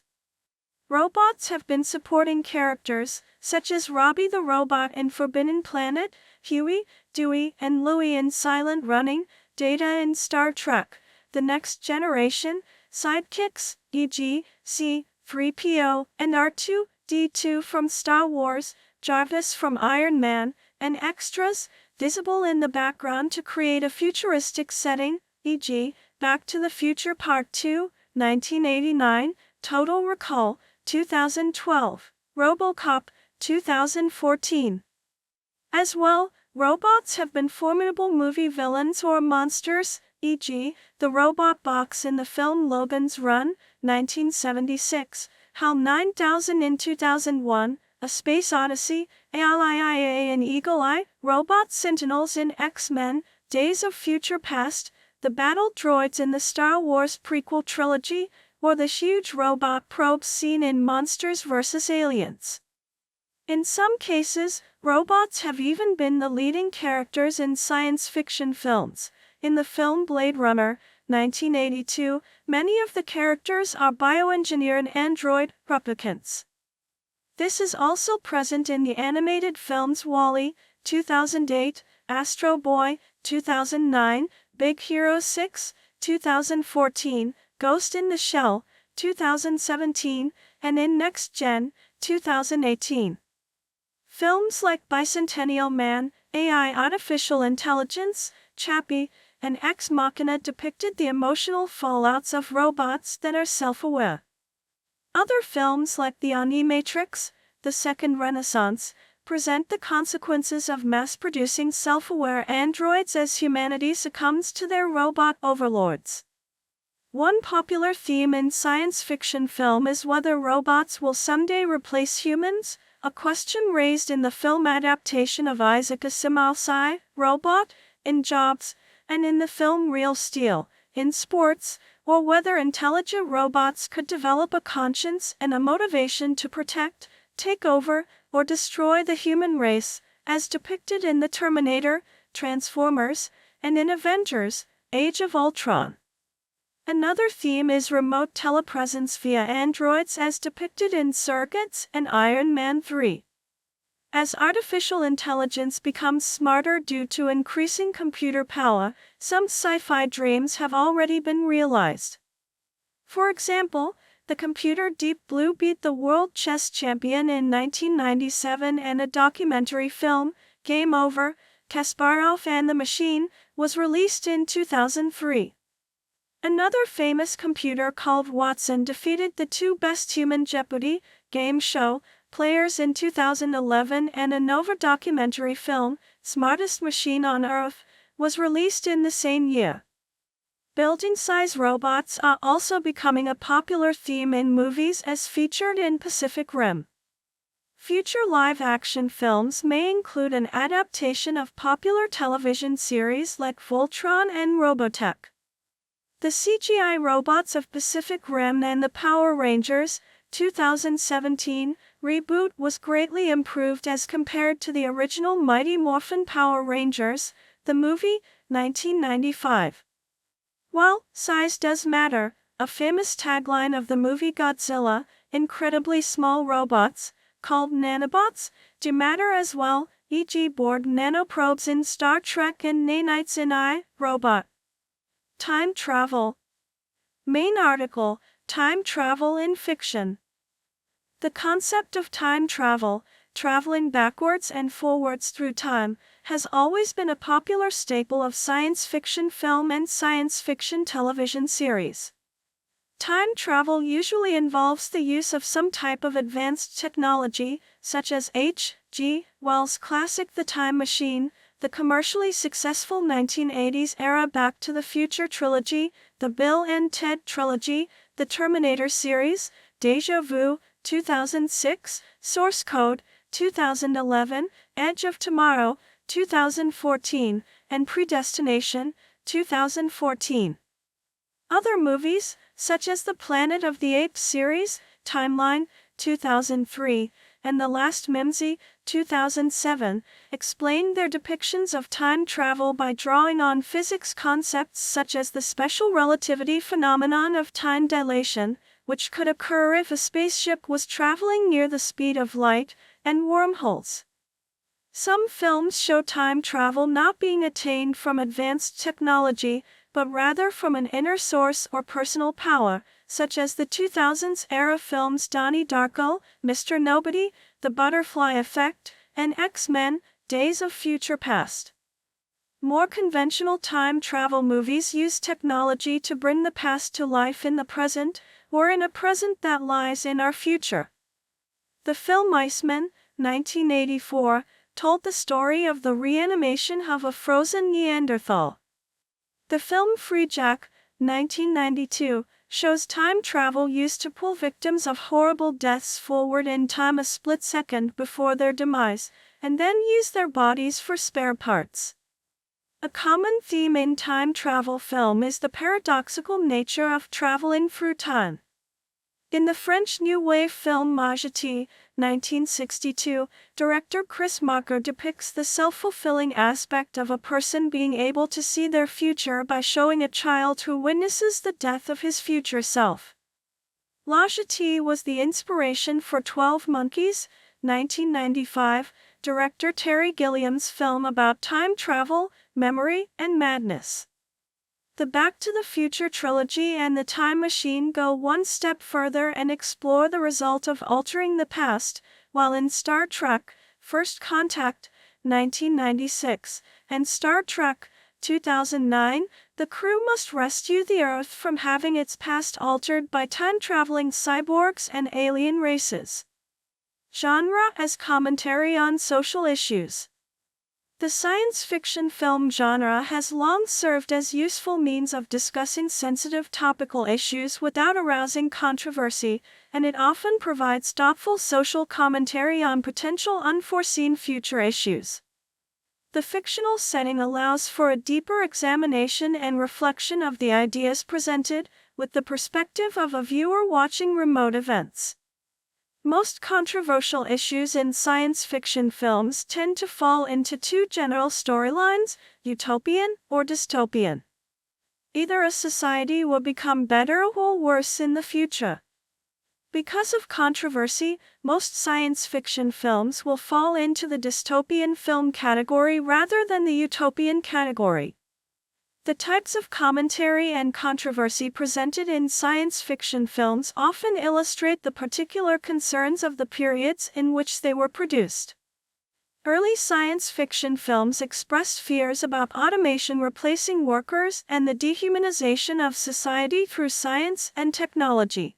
Robots have been supporting characters, such as Robbie the Robot in Forbidden Planet, Huey, Dewey, and Louie in Silent Running, Data in Star Trek: The Next Generation, sidekicks, e.g., C-3PO and R2-D2 from Star Wars, Jarvis from Iron Man, and extras, visible in the background to create a futuristic setting, e.g., Back to the Future Part 2, 1989, Total Recall, 2012, RoboCop, 2014. As well, robots have been formidable movie villains or monsters, e.g., the robot box in the film Logan's Run, 1976, HAL 9000 in 2001, A Space Odyssey, ALIIA and Eagle Eye, robot sentinels in X-Men, Days of Future Past, the battle droids in the Star Wars prequel trilogy, or the huge robot probes seen in Monsters vs. Aliens. In some cases, robots have even been the leading characters in science fiction films. In the film Blade Runner, 1982, many of the characters are bioengineered android replicants. This is also present in the animated films WALL-E, 2008, Astro Boy, 2009, Big Hero 6, 2014, Ghost in the Shell, 2017, and in Next Gen, 2018. Films like Bicentennial Man, AI Artificial Intelligence, Chappie, and Ex Machina depicted the emotional fallouts of robots that are self-aware. Other films like The Animatrix, The Second Renaissance, present the consequences of mass-producing self-aware androids as humanity succumbs to their robot overlords. One popular theme in science fiction film is whether robots will someday replace humans, a question raised in the film adaptation of Isaac Asimov's I, Robot, in Jobs, and in the film Real Steel, in Sports, or whether intelligent robots could develop a conscience and a motivation to protect, take over, or destroy the human race, as depicted in The Terminator, Transformers, and in Avengers, Age of Ultron. Another theme is remote telepresence via androids as depicted in Surrogates and Iron Man 3. As artificial intelligence becomes smarter due to increasing computer power, some sci-fi dreams have already been realized. For example, the computer Deep Blue beat the world chess champion in 1997, and a documentary film, Game Over, Kasparov and the Machine, was released in 2003. Another famous computer called Watson defeated the two best human Jeopardy! Game show players in 2011, and a Nova documentary film, Smartest Machine on Earth, was released in the same year. Building-size robots are also becoming a popular theme in movies as featured in Pacific Rim. Future live-action films may include an adaptation of popular television series like Voltron and Robotech. The CGI robots of Pacific Rim and the Power Rangers, 2017, reboot was greatly improved as compared to the original Mighty Morphin Power Rangers, the movie, 1995. While size does matter, a famous tagline of the movie Godzilla, incredibly small robots, called nanobots, do matter as well, e.g. Borg nanoprobes in Star Trek and nanites in I, Robot. Time travel. Main article, Time travel in fiction. The concept of time travel, traveling backwards and forwards through time, has always been a popular staple of science fiction film and science fiction television series. Time travel usually involves the use of some type of advanced technology, such as H.G. Wells' classic The Time Machine, the commercially successful 1980s-era Back to the Future trilogy, the Bill and Ted trilogy, the Terminator series, Deja Vu, 2006, Source Code, 2011, Edge of Tomorrow, 2014, and Predestination, 2014. Other movies, such as the Planet of the Apes series, Timeline, 2003, and The Last Mimsy, 2007, explain their depictions of time travel by drawing on physics concepts such as the special relativity phenomenon of time dilation, which could occur if a spaceship was traveling near the speed of light, and wormholes. Some films show time travel not being attained from advanced technology, but rather from an inner source or personal power, such as the 2000s-era films Donnie Darko, Mr. Nobody, The Butterfly Effect, and X-Men, Days of Future Past. More conventional time travel movies use technology to bring the past to life in the present, or in a present that lies in our future. The film Iceman, 1984, told the story of the reanimation of a frozen Neanderthal. The film Free Jack, 1992, shows time travel used to pull victims of horrible deaths forward in time a split second before their demise, and then use their bodies for spare parts. A common theme in time travel film is the paradoxical nature of traveling through time. In the French New Wave film Majesté, 1962, director Chris Marker depicts the self-fulfilling aspect of a person being able to see their future by showing a child who witnesses the death of his future self. La Jetée was the inspiration for 12 Monkeys, 1995, director Terry Gilliam's film about time travel, memory, and madness. The Back to the Future trilogy and The Time Machine go one step further and explore the result of altering the past, while in Star Trek, First Contact, 1996, and Star Trek, 2009, the crew must rescue the Earth from having its past altered by time-traveling cyborgs and alien races. Genre as commentary on social issues. The science fiction film genre has long served as useful means of discussing sensitive topical issues without arousing controversy, and it often provides thoughtful social commentary on potential unforeseen future issues. The fictional setting allows for a deeper examination and reflection of the ideas presented, with the perspective of a viewer watching remote events. Most controversial issues in science fiction films tend to fall into two general storylines, utopian or dystopian. Either a society will become better or worse in the future. Because of controversy, most science fiction films will fall into the dystopian film category rather than the utopian category. The types of commentary and controversy presented in science fiction films often illustrate the particular concerns of the periods in which they were produced. Early science fiction films expressed fears about automation replacing workers and the dehumanization of society through science and technology.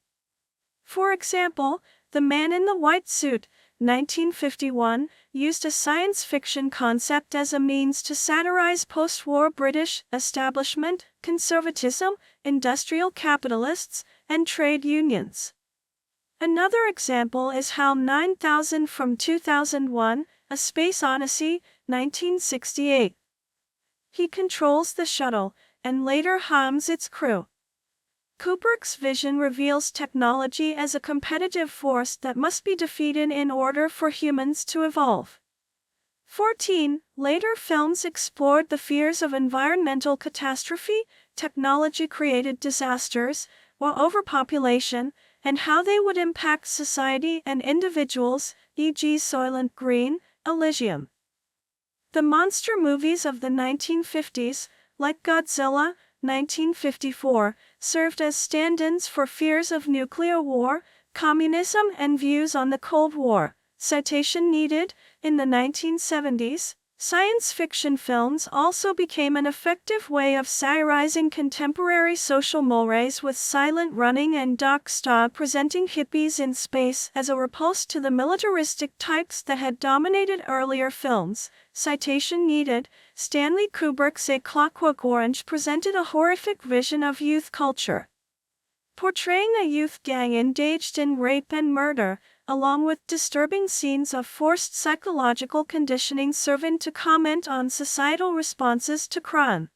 For example, The Man in the White Suit, 1951, used a science fiction concept as a means to satirize post-war British establishment, conservatism, industrial capitalists, and trade unions. Another example is HAL 9000 from 2001, A Space Odyssey, 1968. He controls the shuttle, and later harms its crew. Kubrick's vision reveals technology as a competitive force that must be defeated in order for humans to evolve. 14. Later films explored the fears of environmental catastrophe, technology-created disasters, or overpopulation, and how they would impact society and individuals, e.g. Soylent Green, Elysium. The monster movies of the 1950s, like Godzilla, 1954, served as stand-ins for fears of nuclear war, communism, and views on the Cold War. Citation needed. In the 1970s, science fiction films also became an effective way of satirizing contemporary social mores, with Silent Running and Dark Star presenting hippies in space as a riposte to the militaristic types that had dominated earlier films. Citation needed. Stanley Kubrick's A Clockwork Orange presented a horrific vision of youth culture, portraying a youth gang engaged in rape and murder, along with disturbing scenes of forced psychological conditioning serving to comment on societal responses to crime.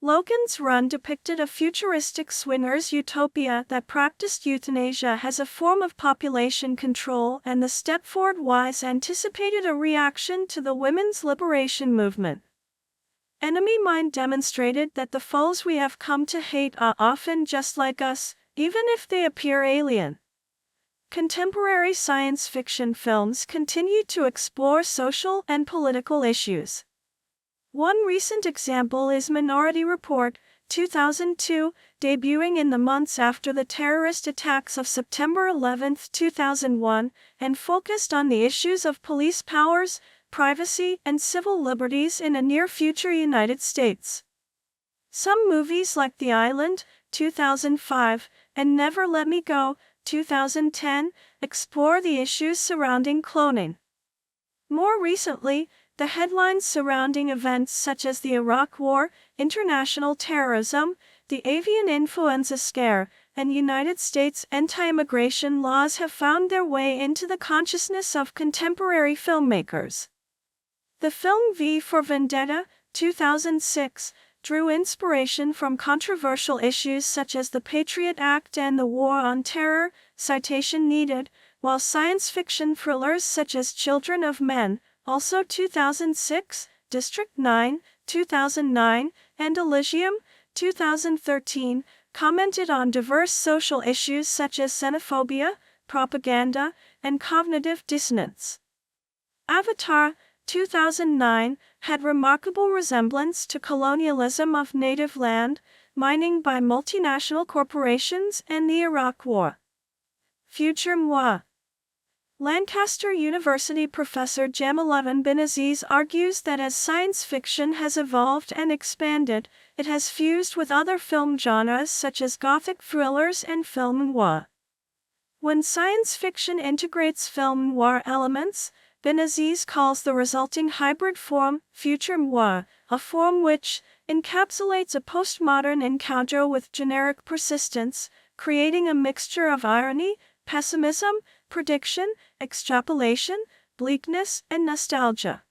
Logan's Run depicted a futuristic swingers utopia that practiced euthanasia as a form of population control, and the Stepford Wives anticipated a reaction to the women's liberation movement. Enemy Mine demonstrated that the foes we have come to hate are often just like us, even if they appear alien. Contemporary science fiction films continue to explore social and political issues. One recent example is Minority Report, 2002, debuting in the months after the terrorist attacks of September 11, 2001, and focused on the issues of police powers, privacy, and civil liberties in a near-future United States. Some movies like The Island, 2005, and Never Let Me Go, 2010, explore the issues surrounding cloning. More recently, the headlines surrounding events such as the Iraq War, international terrorism, the avian influenza scare, and United States anti-immigration laws have found their way into the consciousness of contemporary filmmakers. The film V for Vendetta, 2006, drew inspiration from controversial issues such as the Patriot Act and the War on Terror. Citation needed. While science fiction thrillers such as Children of Men, also 2006, District 9, 2009, and Elysium, 2013, commented on diverse social issues such as xenophobia, propaganda, and cognitive dissonance. Avatar, 2009, had remarkable resemblance to colonialism of native land, mining by multinational corporations, and the Iraq War. Future Moi. Lancaster University professor Jamaluddin Binaziz argues that as science fiction has evolved and expanded, it has fused with other film genres such as Gothic thrillers and film noir. When science fiction integrates film noir elements, Binaziz calls the resulting hybrid form future noir, a form which encapsulates a postmodern encounter with generic persistence, creating a mixture of irony, pessimism, prediction, extrapolation, bleakness, and nostalgia.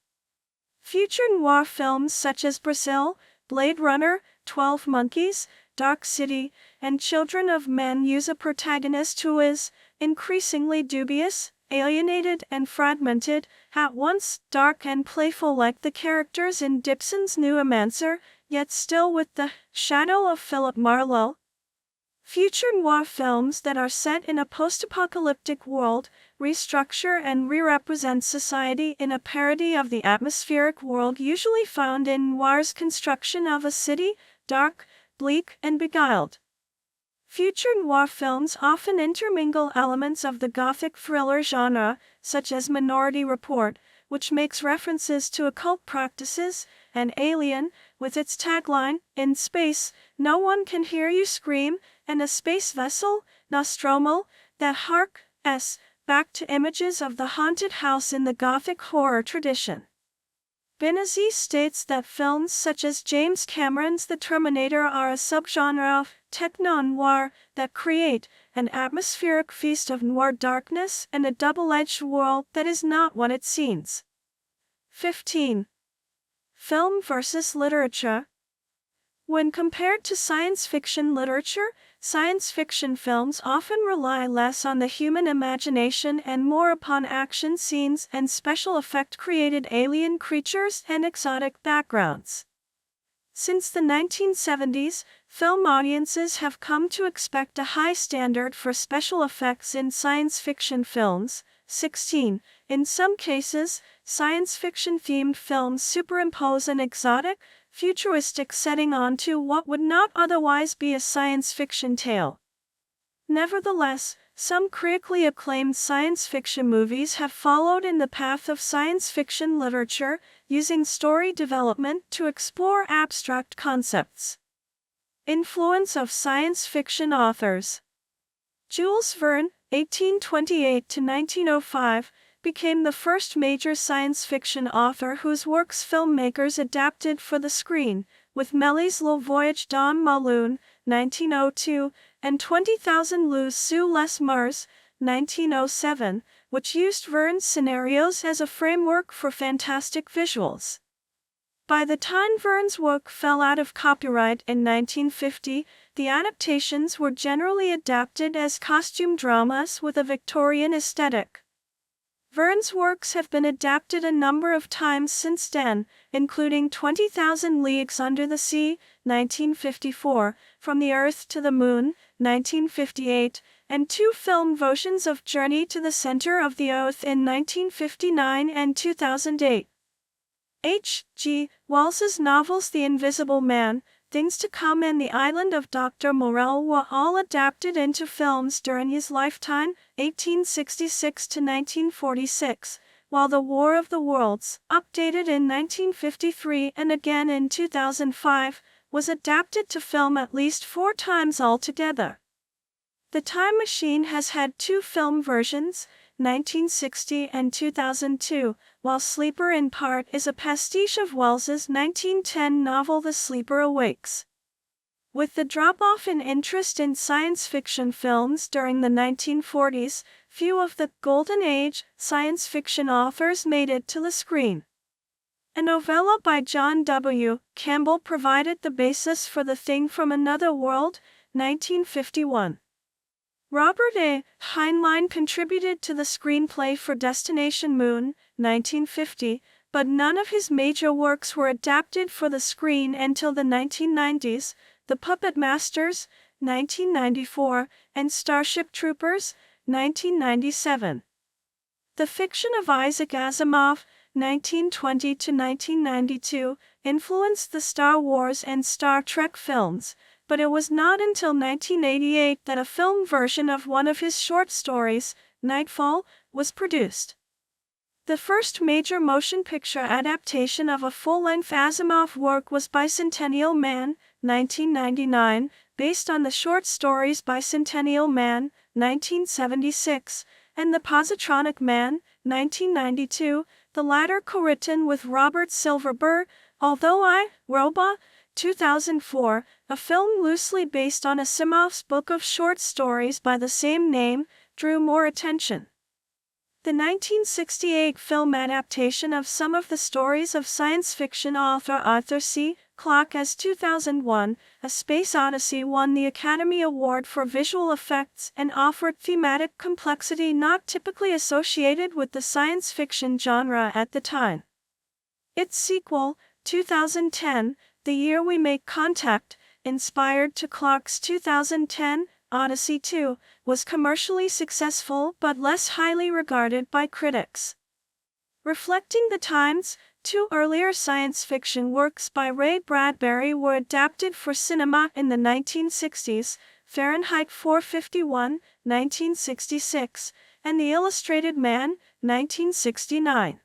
Future noir films such as Brazil, Blade Runner, 12 Monkeys, Dark City, and Children of Men use a protagonist who is increasingly dubious, alienated, and fragmented, at once dark and playful like the characters in Dibson's Neuromancer, yet still with the shadow of Philip Marlowe. Future noir films that are set in a post-apocalyptic world restructure and re-represent society in a parody of the atmospheric world usually found in noir's construction of a city, dark, bleak, and beguiled. Future noir films often intermingle elements of the Gothic thriller genre, such as Minority Report, which makes references to occult practices, and Alien, with its tagline, "In space, no one can hear you scream," and a space vessel, Nostromo, that harks back to images of the haunted house in the Gothic horror tradition. Binaziz states that films such as James Cameron's The Terminator are a subgenre of techno-noir that create an atmospheric feast of noir darkness and a double-edged world that is not what it seems. 15. Film versus literature. When compared to science fiction literature, science fiction films often rely less on the human imagination and more upon action scenes and special effect-created alien creatures and exotic backgrounds. Since the 1970s, film audiences have come to expect a high standard for special effects in science fiction films. 16. In some cases, science fiction-themed films superimpose an exotic, futuristic setting onto what would not otherwise be a science fiction tale. Nevertheless, some critically acclaimed science fiction movies have followed in the path of science fiction literature, using story development to explore abstract concepts. Influence of science fiction authors. Jules Verne, 1828 to 1905, became the first major science fiction author whose works filmmakers adapted for the screen, with Méliès Le Voyage dans ma Lune, 1902, and 20,000 Lieues sous les Mers, 1907, which used Verne's scenarios as a framework for fantastic visuals. By the time Verne's work fell out of copyright in 1950, the adaptations were generally adapted as costume dramas with a Victorian aesthetic. Verne's works have been adapted a number of times since then, including 20,000 Leagues Under the Sea, 1954, From the Earth to the Moon, 1958, and two film versions of Journey to the Center of the Earth in 1959 and 2008. H. G. Wells's novels The Invisible Man, Things to Come and The Island of Dr. Moreau were all adapted into films during his lifetime, 1866 to 1946, while The War of the Worlds, updated in 1953 and again in 2005, was adapted to film at least 4 times altogether. The Time Machine has had 2 film versions, 1960 and 2002, while Sleeper in part is a pastiche of Wells's 1910 novel The Sleeper Awakes. With the drop-off in interest in science fiction films during the 1940s, few of the Golden Age science fiction authors made it to the screen. A novella by John W. Campbell provided the basis for The Thing from Another World, 1951. Robert A. Heinlein contributed to the screenplay for Destination Moon, 1950, but none of his major works were adapted for the screen until the 1990s, The Puppet Masters, 1994, and Starship Troopers, 1997. The fiction of Isaac Asimov, 1920 to 1992, influenced the Star Wars and Star Trek films, but it was not until 1988 that a film version of one of his short stories, Nightfall, was produced. The first major motion picture adaptation of a full-length Asimov work was Bicentennial Man, 1999, based on the short stories Bicentennial Man, 1976, and The Positronic Man, 1992, the latter co-written with Robert Silverberg, Although I, Robot, 2004, a film loosely based on Asimov's book of short stories by the same name, drew more attention. The 1968 film adaptation of some of the stories of science fiction author Arthur C. Clarke as 2001, A Space Odyssey won the Academy Award for Visual Effects and offered thematic complexity not typically associated with the science fiction genre at the time. Its sequel, 2010, The Year We Make Contact, inspired to Clarke's 2010 Odyssey 2, was commercially successful but less highly regarded by critics. Reflecting the times, 2 earlier science fiction works by Ray Bradbury were adapted for cinema in the 1960s, Fahrenheit 451, 1966, and The Illustrated Man, 1969.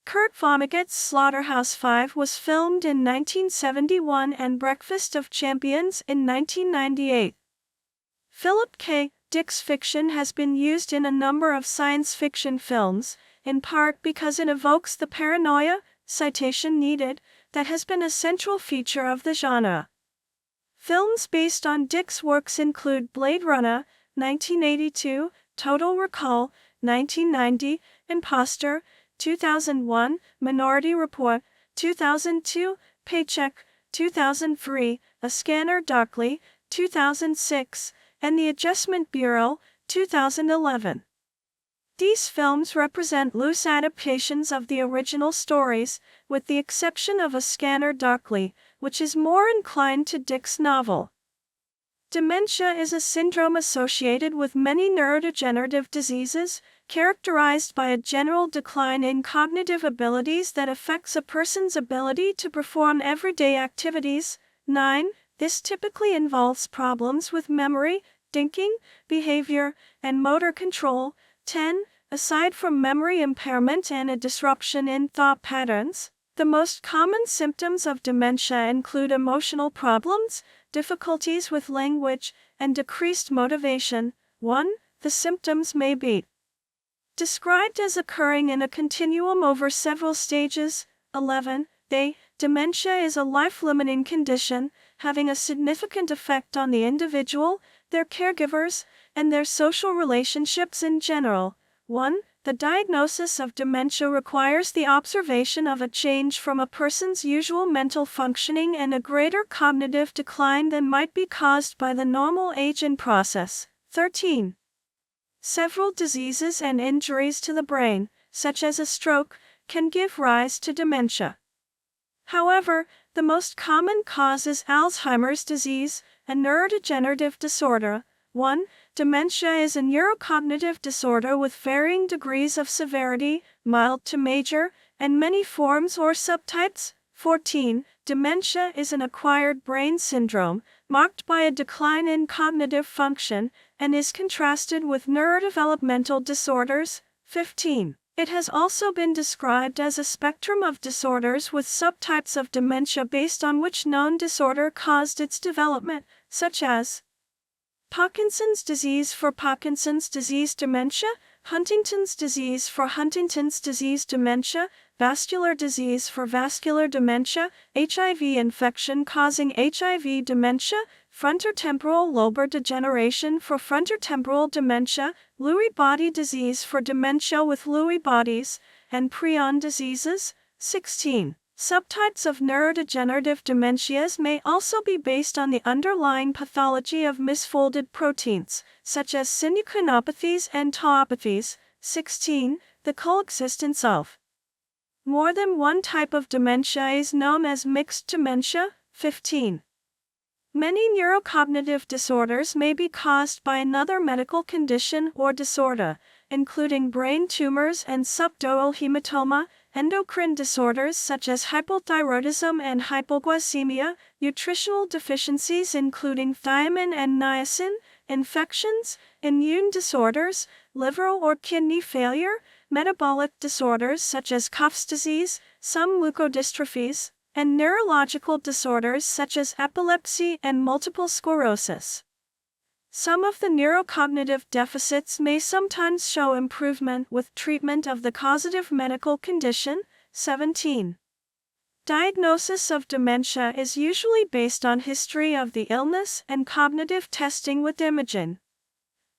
Kurt Vonnegut's Slaughterhouse-Five was filmed in 1971 and Breakfast of Champions in 1998. Philip K. Dick's fiction has been used in a number of science fiction films, in part because it evokes the paranoia, citation needed, that has been a central feature of the genre. Films based on Dick's works include Blade Runner, 1982, Total Recall, 1990, Imposter, 2001, Minority Report, 2002, Paycheck, 2003, A Scanner Darkly, 2006, and The Adjustment Bureau, 2011. These films represent loose adaptations of the original stories, with the exception of A Scanner Darkly, which is more inclined to Dick's novel. Dementia is a syndrome associated with many neurodegenerative diseases, characterized by a general decline in cognitive abilities that affects a person's ability to perform everyday activities. 9. This typically involves problems with memory, thinking, behavior, and motor control. 10. Aside from memory impairment and a disruption in thought patterns, the most common symptoms of dementia include emotional problems, difficulties with language, and decreased motivation. 1. The symptoms may be described as occurring in a continuum over several stages. 11. Dementia is a life-limiting condition, having a significant effect on the individual, their caregivers, and their social relationships in general. 1. The diagnosis of dementia requires the observation of a change from a person's usual mental functioning and a greater cognitive decline than might be caused by the normal aging process. 13. Several diseases and injuries to the brain, such as a stroke, can give rise to dementia. However, the most common cause is Alzheimer's disease, a neurodegenerative disorder. 1. Dementia is a neurocognitive disorder with varying degrees of severity, mild to major, and many forms or subtypes. 14. Dementia is an acquired brain syndrome, marked by a decline in cognitive function, and is contrasted with neurodevelopmental disorders. 15. It has also been described as a spectrum of disorders with subtypes of dementia based on which known disorder caused its development, such as Parkinson's disease for Parkinson's disease dementia, Huntington's disease for Huntington's disease dementia, vascular disease for vascular dementia, HIV infection causing HIV dementia, frontotemporal lobar degeneration for frontotemporal dementia, Lewy body disease for dementia with Lewy bodies, and prion diseases. 16. Subtypes of neurodegenerative dementias may also be based on the underlying pathology of misfolded proteins, such as synucleinopathies and tauopathies. 16. The coexistence of more than one type of dementia is known as mixed dementia. 15. Many neurocognitive disorders may be caused by another medical condition or disorder, including brain tumors and subdural hematoma, endocrine disorders such as hypothyroidism and hypoglycemia, nutritional deficiencies including thiamine and niacin, infections, immune disorders, liver or kidney failure, metabolic disorders such as Cuff's disease, some leukodystrophies, and neurological disorders such as epilepsy and multiple sclerosis. Some of the neurocognitive deficits may sometimes show improvement with treatment of the causative medical condition. 17. Diagnosis of dementia is usually based on history of the illness and cognitive testing with imaging.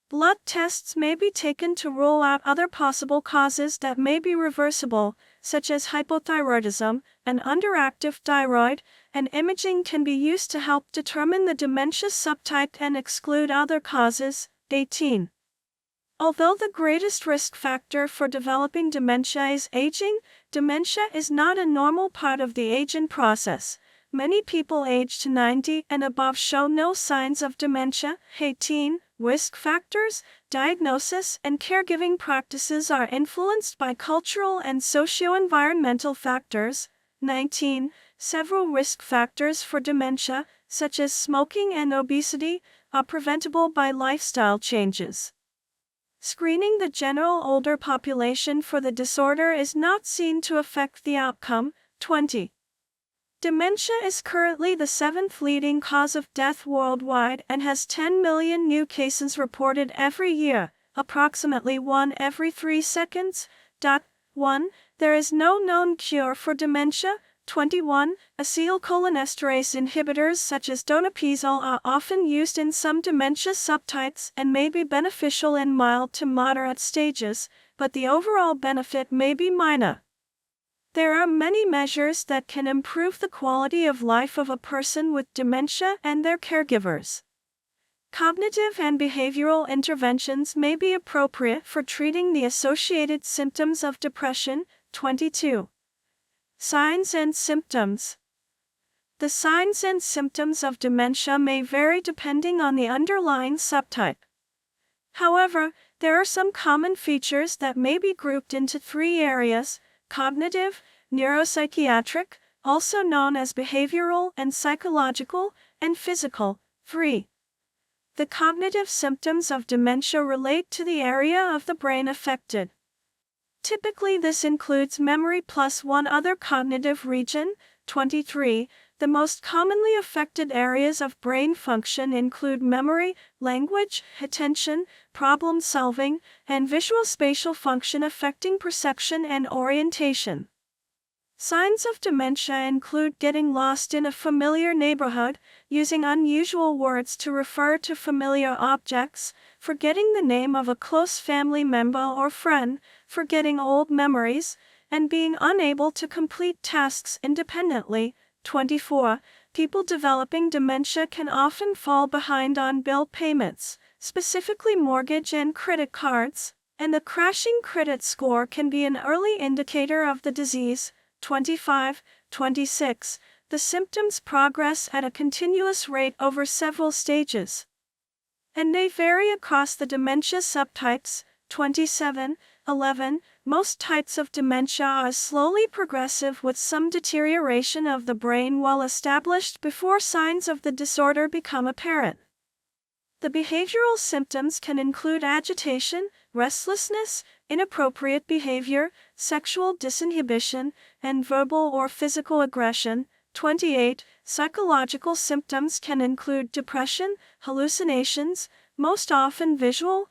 Blood tests may be taken to rule out other possible causes that may be reversible, such as hypothyroidism, an underactive thyroid, and imaging can be used to help determine the dementia subtype and exclude other causes. 18. Although the greatest risk factor for developing dementia is aging, dementia is not a normal part of the aging process. Many people aged to 90 and above show no signs of dementia. 18. Risk factors, diagnosis, and caregiving practices are influenced by cultural and socio-environmental factors. 19. Several risk factors for dementia, such as smoking and obesity, are preventable by lifestyle changes. Screening the general older population for the disorder is not seen to affect the outcome. 20. Dementia is currently the 7th leading cause of death worldwide and has 10 million new cases reported every year, approximately 1 every 3 seconds. 1. There is no known cure for dementia. 21. Acetylcholinesterase inhibitors such as donepezil are often used in some dementia subtypes and may be beneficial in mild to moderate stages, but the overall benefit may be minor. There are many measures that can improve the quality of life of a person with dementia and their caregivers. Cognitive and behavioral interventions may be appropriate for treating the associated symptoms of depression. 22. Signs and symptoms. The signs and symptoms of dementia may vary depending on the underlying subtype. However, there are some common features that may be grouped into three areas: cognitive, neuropsychiatric, also known as behavioral and psychological, and physical. 3. The cognitive symptoms of dementia relate to the area of the brain affected. Typically, this includes memory plus one other cognitive region. 23. The most commonly affected areas of brain function include memory, language, attention, problem solving, and visual spatial function affecting perception and orientation. Signs of dementia include getting lost in a familiar neighborhood, using unusual words to refer to familiar objects, forgetting the name of a close family member or friend, forgetting old memories, and being unable to complete tasks independently. 24. People developing dementia can often fall behind on bill payments, specifically mortgage and credit cards, and the crashing credit score can be an early indicator of the disease. 25. 26. The symptoms progress at a continuous rate over several stages, and they vary across the dementia subtypes. 27. 11. Most types of dementia are slowly progressive with some deterioration of the brain well established before signs of the disorder become apparent. The behavioral symptoms can include agitation, restlessness, inappropriate behavior, sexual disinhibition, and verbal or physical aggression. 28. Psychological symptoms can include depression, hallucinations, most often visual,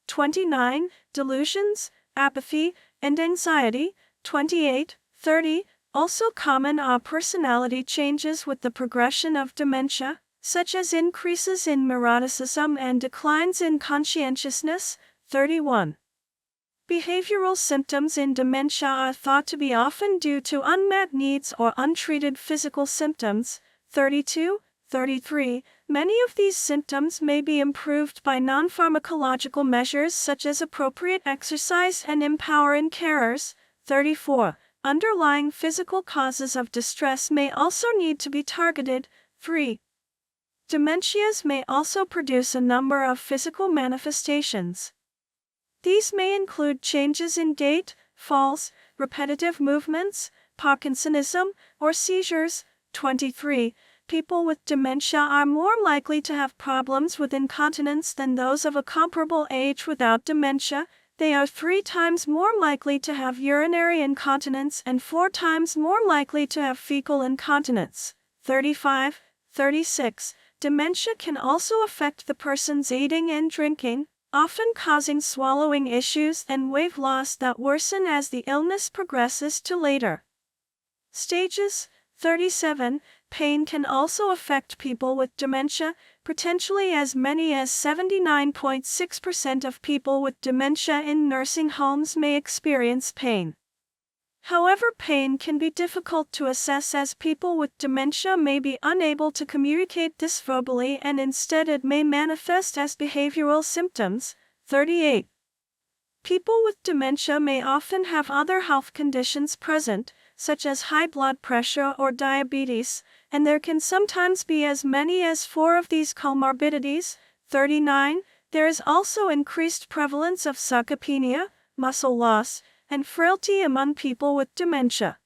29. Delusions, apathy, and anxiety. 28. 30. Also common are personality changes with the progression of dementia, such as increases in neuroticism and declines in conscientiousness. 31. Behavioral symptoms in dementia are thought to be often due to unmet needs or untreated physical symptoms. 32. 33. Many of these symptoms may be improved by non-pharmacological measures such as appropriate exercise and empowering carers. 34. Underlying physical causes of distress may also need to be targeted. 3. Dementias may also produce a number of physical manifestations. These may include changes in gait, falls, repetitive movements, Parkinsonism, or seizures. 23. People with dementia are more likely to have problems with incontinence than those of a comparable age without dementia. They are 3 times more likely to have urinary incontinence and 4 times more likely to have fecal incontinence. 35. 36. Dementia can also affect the person's eating and drinking, often causing swallowing issues and weight loss that worsen as the illness progresses to later stages. 37. Pain can also affect people with dementia. Potentially as many as 79.6% of people with dementia in nursing homes may experience pain. However, pain can be difficult to assess as people with dementia may be unable to communicate this verbally and instead it may manifest as behavioral symptoms. 38. People with dementia may often have other health conditions present, such as high blood pressure or diabetes, and there can sometimes be as many as 4 of these comorbidities. 39. There is also increased prevalence of sarcopenia, muscle loss, and frailty among people with dementia.